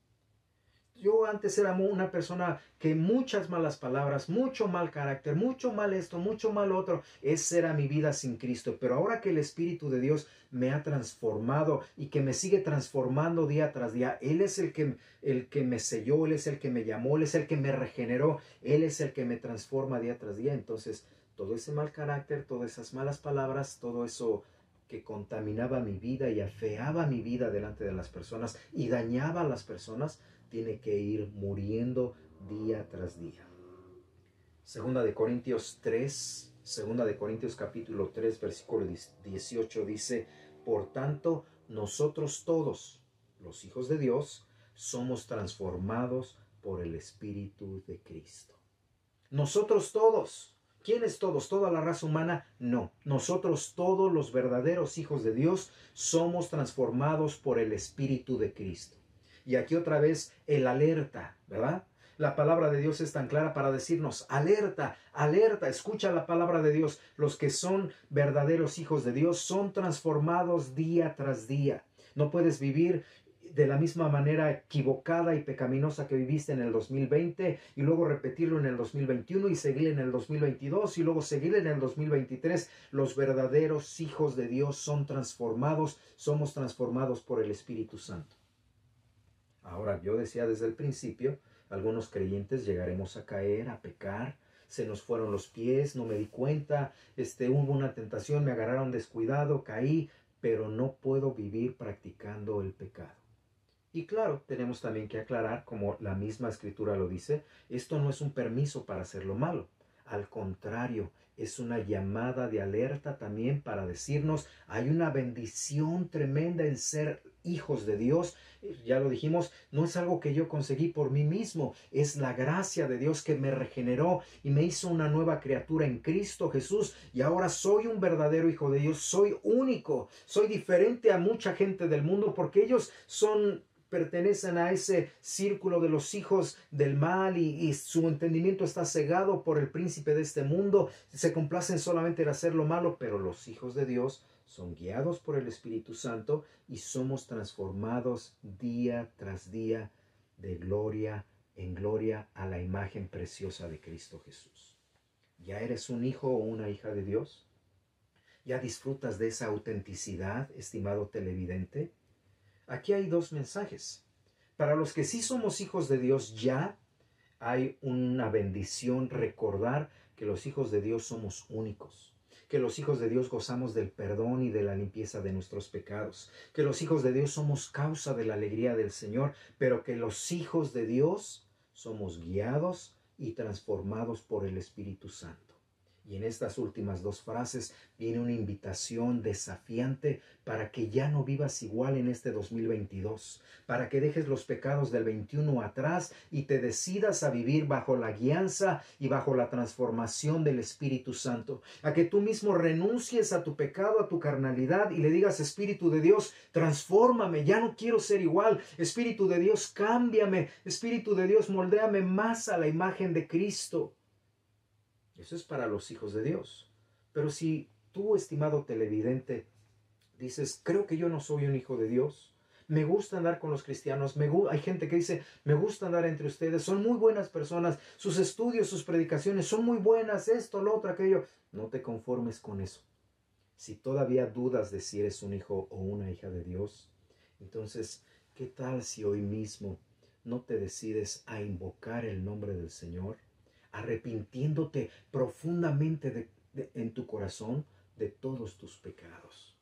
Yo antes era una persona que muchas malas palabras, mucho mal carácter, mucho mal esto, mucho mal otro. Esa era mi vida sin Cristo. Pero ahora que el Espíritu de Dios me ha transformado y que me sigue transformando día tras día, Él es el que me selló, Él es el que me llamó, Él es el que me regeneró, Él es el que me transforma día tras día. Entonces, todo ese mal carácter, todas esas malas palabras, todo eso que contaminaba mi vida y afeaba mi vida delante de las personas y dañaba a las personas, tiene que ir muriendo día tras día. Segunda de Corintios capítulo 3, versículo 18 dice: por tanto, nosotros todos, los hijos de Dios, somos transformados por el Espíritu de Cristo. Nosotros todos. ¿Quiénes todos? ¿Toda la raza humana? No. Nosotros todos, los verdaderos hijos de Dios, somos transformados por el Espíritu de Cristo. Y aquí otra vez el alerta, ¿verdad? La palabra de Dios es tan clara para decirnos: alerta, alerta, escucha la palabra de Dios. Los que son verdaderos hijos de Dios son transformados día tras día. No puedes vivir de la misma manera equivocada y pecaminosa que viviste en el 2020 y luego repetirlo en el 2021 y seguir en el 2022 y luego seguir en el 2023. Los verdaderos hijos de Dios son transformados, somos transformados por el Espíritu Santo. Ahora, yo decía desde el principio, algunos creyentes llegaremos a caer, a pecar, se nos fueron los pies, no me di cuenta, hubo una tentación, me agarraron descuidado, caí, pero no puedo vivir practicando el pecado. Y claro, tenemos también que aclarar, como la misma Escritura lo dice, esto no es un permiso para hacer lo malo. Al contrario, es una llamada de alerta también para decirnos: hay una bendición tremenda en ser hijos de Dios. Ya lo dijimos, no es algo que yo conseguí por mí mismo, es la gracia de Dios que me regeneró y me hizo una nueva criatura en Cristo Jesús, y ahora soy un verdadero hijo de Dios, soy único, soy diferente a mucha gente del mundo porque ellos pertenecen a ese círculo de los hijos del mal y su entendimiento está cegado por el príncipe de este mundo, se complacen solamente en hacer lo malo. Pero los hijos de Dios son guiados por el Espíritu Santo y somos transformados día tras día de gloria en gloria a la imagen preciosa de Cristo Jesús. ¿Ya eres un hijo o una hija de Dios? ¿Ya disfrutas de esa autenticidad, estimado televidente? Aquí hay dos mensajes. Para los que sí somos hijos de Dios, ya hay una bendición recordar que los hijos de Dios somos únicos, que los hijos de Dios gozamos del perdón y de la limpieza de nuestros pecados, que los hijos de Dios somos causa de la alegría del Señor, pero que los hijos de Dios somos guiados y transformados por el Espíritu Santo. Y en estas últimas dos frases viene una invitación desafiante para que ya no vivas igual en este 2022, para que dejes los pecados del 21 atrás y te decidas a vivir bajo la guianza y bajo la transformación del Espíritu Santo, a que tú mismo renuncies a tu pecado, a tu carnalidad y le digas: Espíritu de Dios, transfórmame, ya no quiero ser igual, Espíritu de Dios, cámbiame, Espíritu de Dios, moldéame más a la imagen de Cristo. Eso es para los hijos de Dios. Pero si tú, estimado televidente, dices: creo que yo no soy un hijo de Dios, me gusta andar con los cristianos, hay gente que dice: me gusta andar entre ustedes, son muy buenas personas, sus estudios, sus predicaciones son muy buenas, esto, lo otro, aquello. No te conformes con eso. Si todavía dudas de si eres un hijo o una hija de Dios, entonces, ¿qué tal si hoy mismo no te decides a invocar el nombre del Señor, arrepintiéndote profundamente en tu corazón de todos tus pecados?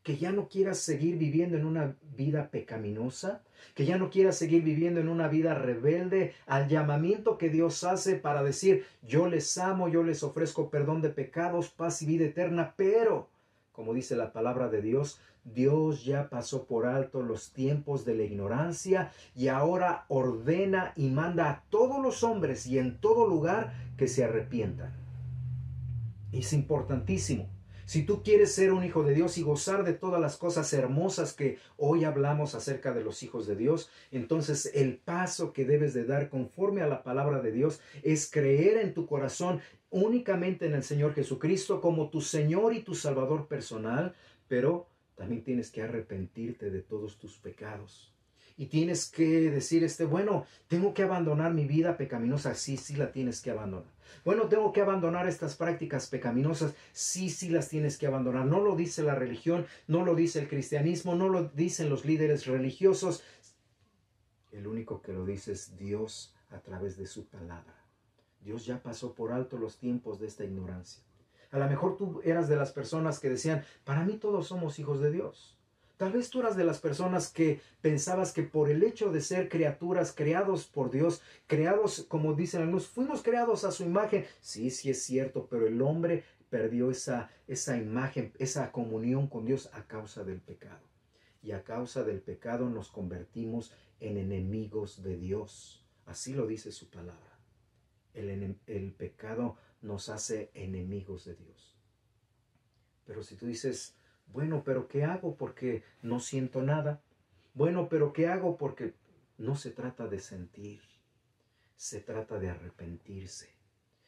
Que ya no quieras seguir viviendo en una vida pecaminosa, que ya no quieras seguir viviendo en una vida rebelde al llamamiento que Dios hace para decir: yo les amo, yo les ofrezco perdón de pecados, paz y vida eterna, pero como dice la palabra de Dios, Dios ya pasó por alto los tiempos de la ignorancia y ahora ordena y manda a todos los hombres y en todo lugar que se arrepientan. Es importantísimo. Si tú quieres ser un hijo de Dios y gozar de todas las cosas hermosas que hoy hablamos acerca de los hijos de Dios, entonces el paso que debes de dar conforme a la palabra de Dios es creer en tu corazón únicamente en el Señor Jesucristo como tu Señor y tu Salvador personal, pero también tienes que arrepentirte de todos tus pecados. Y tienes que decir, bueno, tengo que abandonar mi vida pecaminosa. Sí, sí la tienes que abandonar. Bueno, tengo que abandonar estas prácticas pecaminosas. Sí, sí las tienes que abandonar. No lo dice la religión, no lo dice el cristianismo, no lo dicen los líderes religiosos. El único que lo dice es Dios a través de su palabra. Dios ya pasó por alto los tiempos de esta ignorancia. A lo mejor tú eras de las personas que decían, para mí todos somos hijos de Dios. Tal vez tú eras de las personas que pensabas que por el hecho de ser criaturas creados por Dios, creados, como dicen algunos, fuimos creados a su imagen. Sí, sí es cierto, pero el hombre perdió esa imagen, esa comunión con Dios a causa del pecado. Y a causa del pecado nos convertimos en enemigos de Dios. Así lo dice su palabra. El pecado nos hace enemigos de Dios. Pero si tú dices, bueno, pero ¿qué hago? Porque no siento nada. Bueno, pero ¿qué hago? Porque no se trata de sentir, se trata de arrepentirse.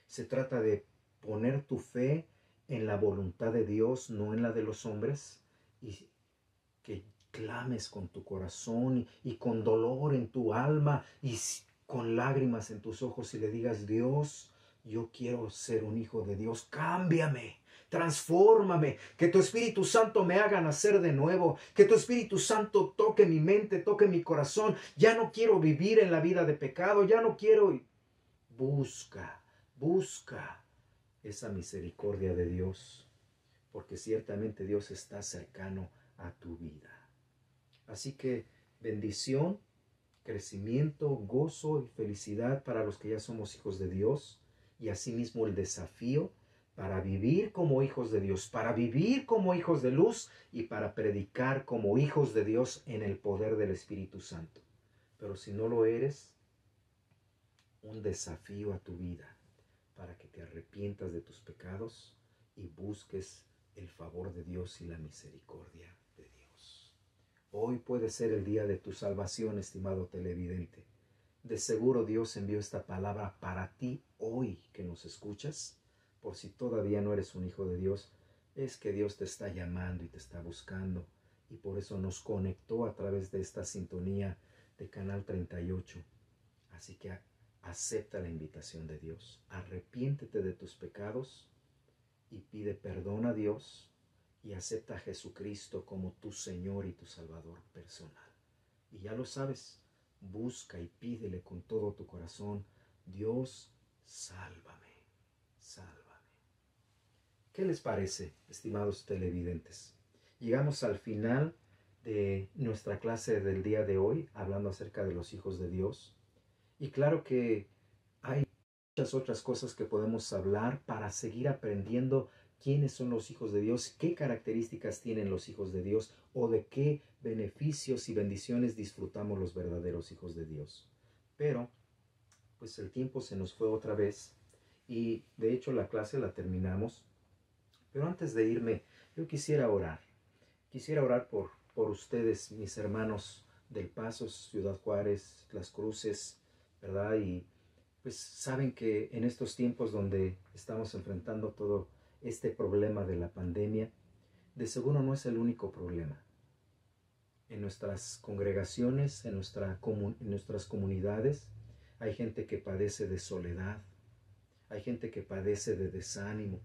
Se trata de poner tu fe en la voluntad de Dios, no en la de los hombres, y que clames con tu corazón y con dolor en tu alma y con lágrimas en tus ojos y le digas, Dios, yo quiero ser un hijo de Dios, cámbiame, transfórmame, que tu Espíritu Santo me haga nacer de nuevo, que tu Espíritu Santo toque mi mente, toque mi corazón, ya no quiero vivir en la vida de pecado, ya no quiero. Busca esa misericordia de Dios, porque ciertamente Dios está cercano a tu vida. Así que bendición, crecimiento, gozo y felicidad para los que ya somos hijos de Dios y asimismo el desafío para vivir como hijos de Dios, para vivir como hijos de luz y para predicar como hijos de Dios en el poder del Espíritu Santo. Pero si no lo eres, un desafío a tu vida para que te arrepientas de tus pecados y busques el favor de Dios y la misericordia de Dios. Hoy puede ser el día de tu salvación, estimado televidente. De seguro Dios envió esta palabra para ti hoy que nos escuchas. Por si todavía no eres un hijo de Dios, es que Dios te está llamando y te está buscando. Y por eso nos conectó a través de esta sintonía de Canal 38. Así que acepta la invitación de Dios. Arrepiéntete de tus pecados y pide perdón a Dios y acepta a Jesucristo como tu Señor y tu Salvador personal. Y ya lo sabes, busca y pídele con todo tu corazón, Dios, sálvame, sálvame. ¿Qué les parece, estimados televidentes? Llegamos al final de nuestra clase del día de hoy, hablando acerca de los hijos de Dios. Y claro que hay muchas otras cosas que podemos hablar para seguir aprendiendo quiénes son los hijos de Dios, qué características tienen los hijos de Dios o de qué beneficios y bendiciones disfrutamos los verdaderos hijos de Dios. Pero, pues el tiempo se nos fue otra vez y de hecho la clase la terminamos. Pero antes de irme, yo quisiera orar. Quisiera orar por ustedes, mis hermanos del Paso, Ciudad Juárez, Las Cruces, ¿verdad? Y pues saben que en estos tiempos donde estamos enfrentando todo este problema de la pandemia, de seguro no es el único problema. En nuestras congregaciones, en nuestras comunidades, hay gente que padece de soledad, hay gente que padece de desánimo,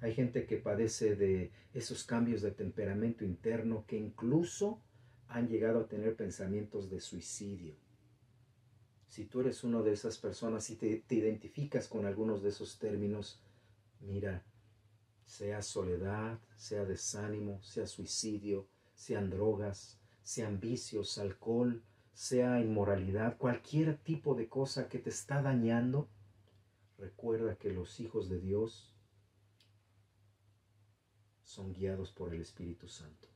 hay gente que padece de esos cambios de temperamento interno que incluso han llegado a tener pensamientos de suicidio. Si tú eres una de esas personas y te identificas con algunos de esos términos, mira, sea soledad, sea desánimo, sea suicidio, sean drogas, sean vicios, alcohol, sea inmoralidad, cualquier tipo de cosa que te está dañando, recuerda que los hijos de Dios son guiados por el Espíritu Santo,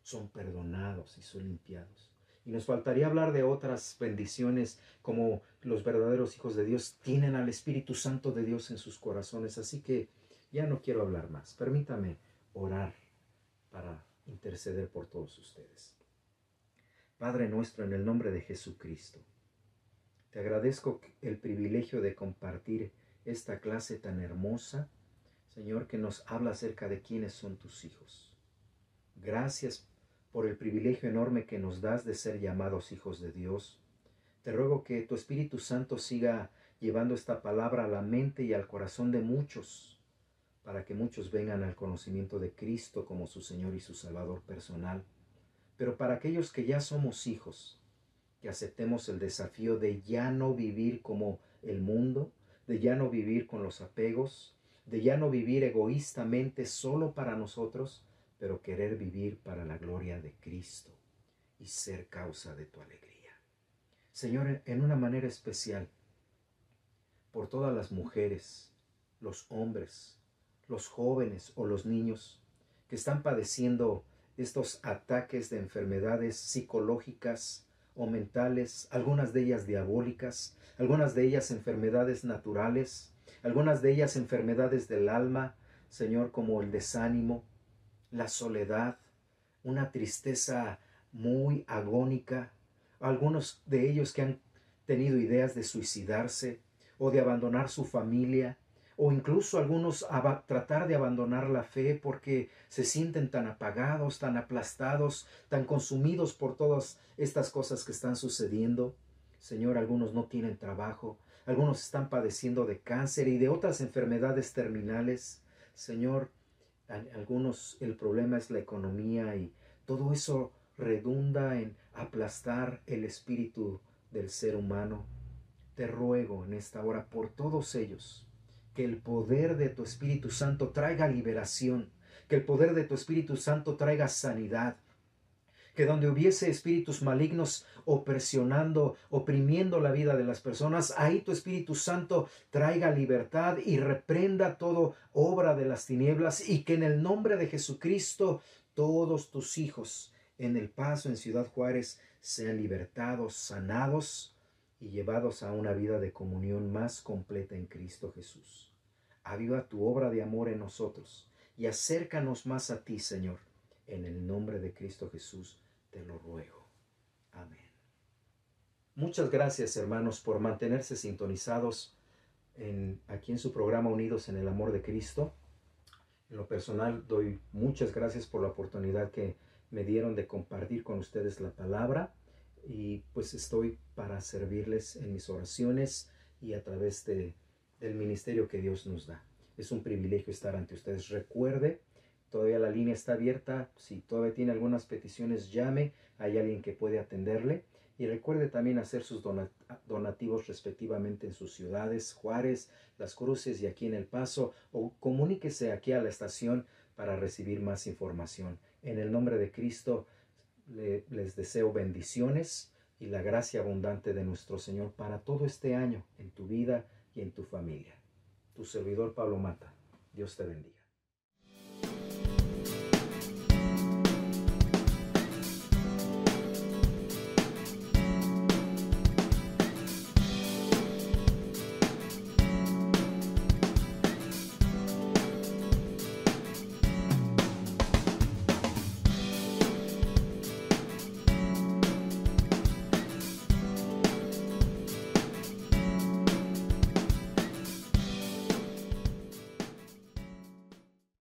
son perdonados y son limpiados. Y nos faltaría hablar de otras bendiciones, como los verdaderos hijos de Dios tienen al Espíritu Santo de Dios en sus corazones. Así que ya no quiero hablar más. Permítame orar para interceder por todos ustedes. Padre nuestro, en el nombre de Jesucristo, te agradezco el privilegio de compartir esta clase tan hermosa, Señor, que nos habla acerca de quiénes son tus hijos. Gracias por el privilegio enorme que nos das de ser llamados hijos de Dios. Te ruego que tu Espíritu Santo siga llevando esta palabra a la mente y al corazón de muchos, para que muchos vengan al conocimiento de Cristo como su Señor y su Salvador personal. Pero para aquellos que ya somos hijos, que aceptemos el desafío de ya no vivir como el mundo, de ya no vivir con los apegos, de ya no vivir egoístamente solo para nosotros, pero querer vivir para la gloria de Cristo y ser causa de tu alegría. Señor, en una manera especial, por todas las mujeres, los hombres, los jóvenes o los niños que están padeciendo estos ataques de enfermedades psicológicas o mentales, algunas de ellas diabólicas, algunas de ellas enfermedades naturales, algunas de ellas enfermedades del alma, Señor, como el desánimo, la soledad, una tristeza muy agónica, algunos de ellos que han tenido ideas de suicidarse o de abandonar su familia, o incluso algunos tratar de abandonar la fe porque se sienten tan apagados, tan aplastados, tan consumidos por todas estas cosas que están sucediendo. Señor, algunos no tienen trabajo, algunos están padeciendo de cáncer y de otras enfermedades terminales. Señor, algunos el problema es la economía y todo eso redunda en aplastar el espíritu del ser humano. Te ruego en esta hora por todos ellos, que el poder de tu Espíritu Santo traiga liberación, que el poder de tu Espíritu Santo traiga sanidad, que donde hubiese espíritus malignos oprimiendo la vida de las personas, ahí tu Espíritu Santo traiga libertad y reprenda toda obra de las tinieblas, y que en el nombre de Jesucristo todos tus hijos en El Paso, en Ciudad Juárez, sean libertados, sanados y llevados a una vida de comunión más completa en Cristo Jesús. Aviva tu obra de amor en nosotros y acércanos más a ti, Señor. En el nombre de Cristo Jesús te lo ruego. Amén. Muchas gracias, hermanos, por mantenerse sintonizados aquí en su programa Unidos en el Amor de Cristo. En lo personal, doy muchas gracias por la oportunidad que me dieron de compartir con ustedes la palabra. Y pues estoy para servirles en mis oraciones y a través del ministerio que Dios nos da. Es un privilegio estar ante ustedes. Recuerde, todavía la línea está abierta. Si todavía tiene algunas peticiones, llame. Hay alguien que puede atenderle. Y recuerde también hacer sus donativos respectivamente en sus ciudades, Juárez, Las Cruces y aquí en El Paso. O comuníquese aquí a la estación para recibir más información. En el nombre de Cristo, les deseo bendiciones y la gracia abundante de nuestro Señor para todo este año en tu vida y en tu familia. Tu servidor Pablo Mata. Dios te bendiga.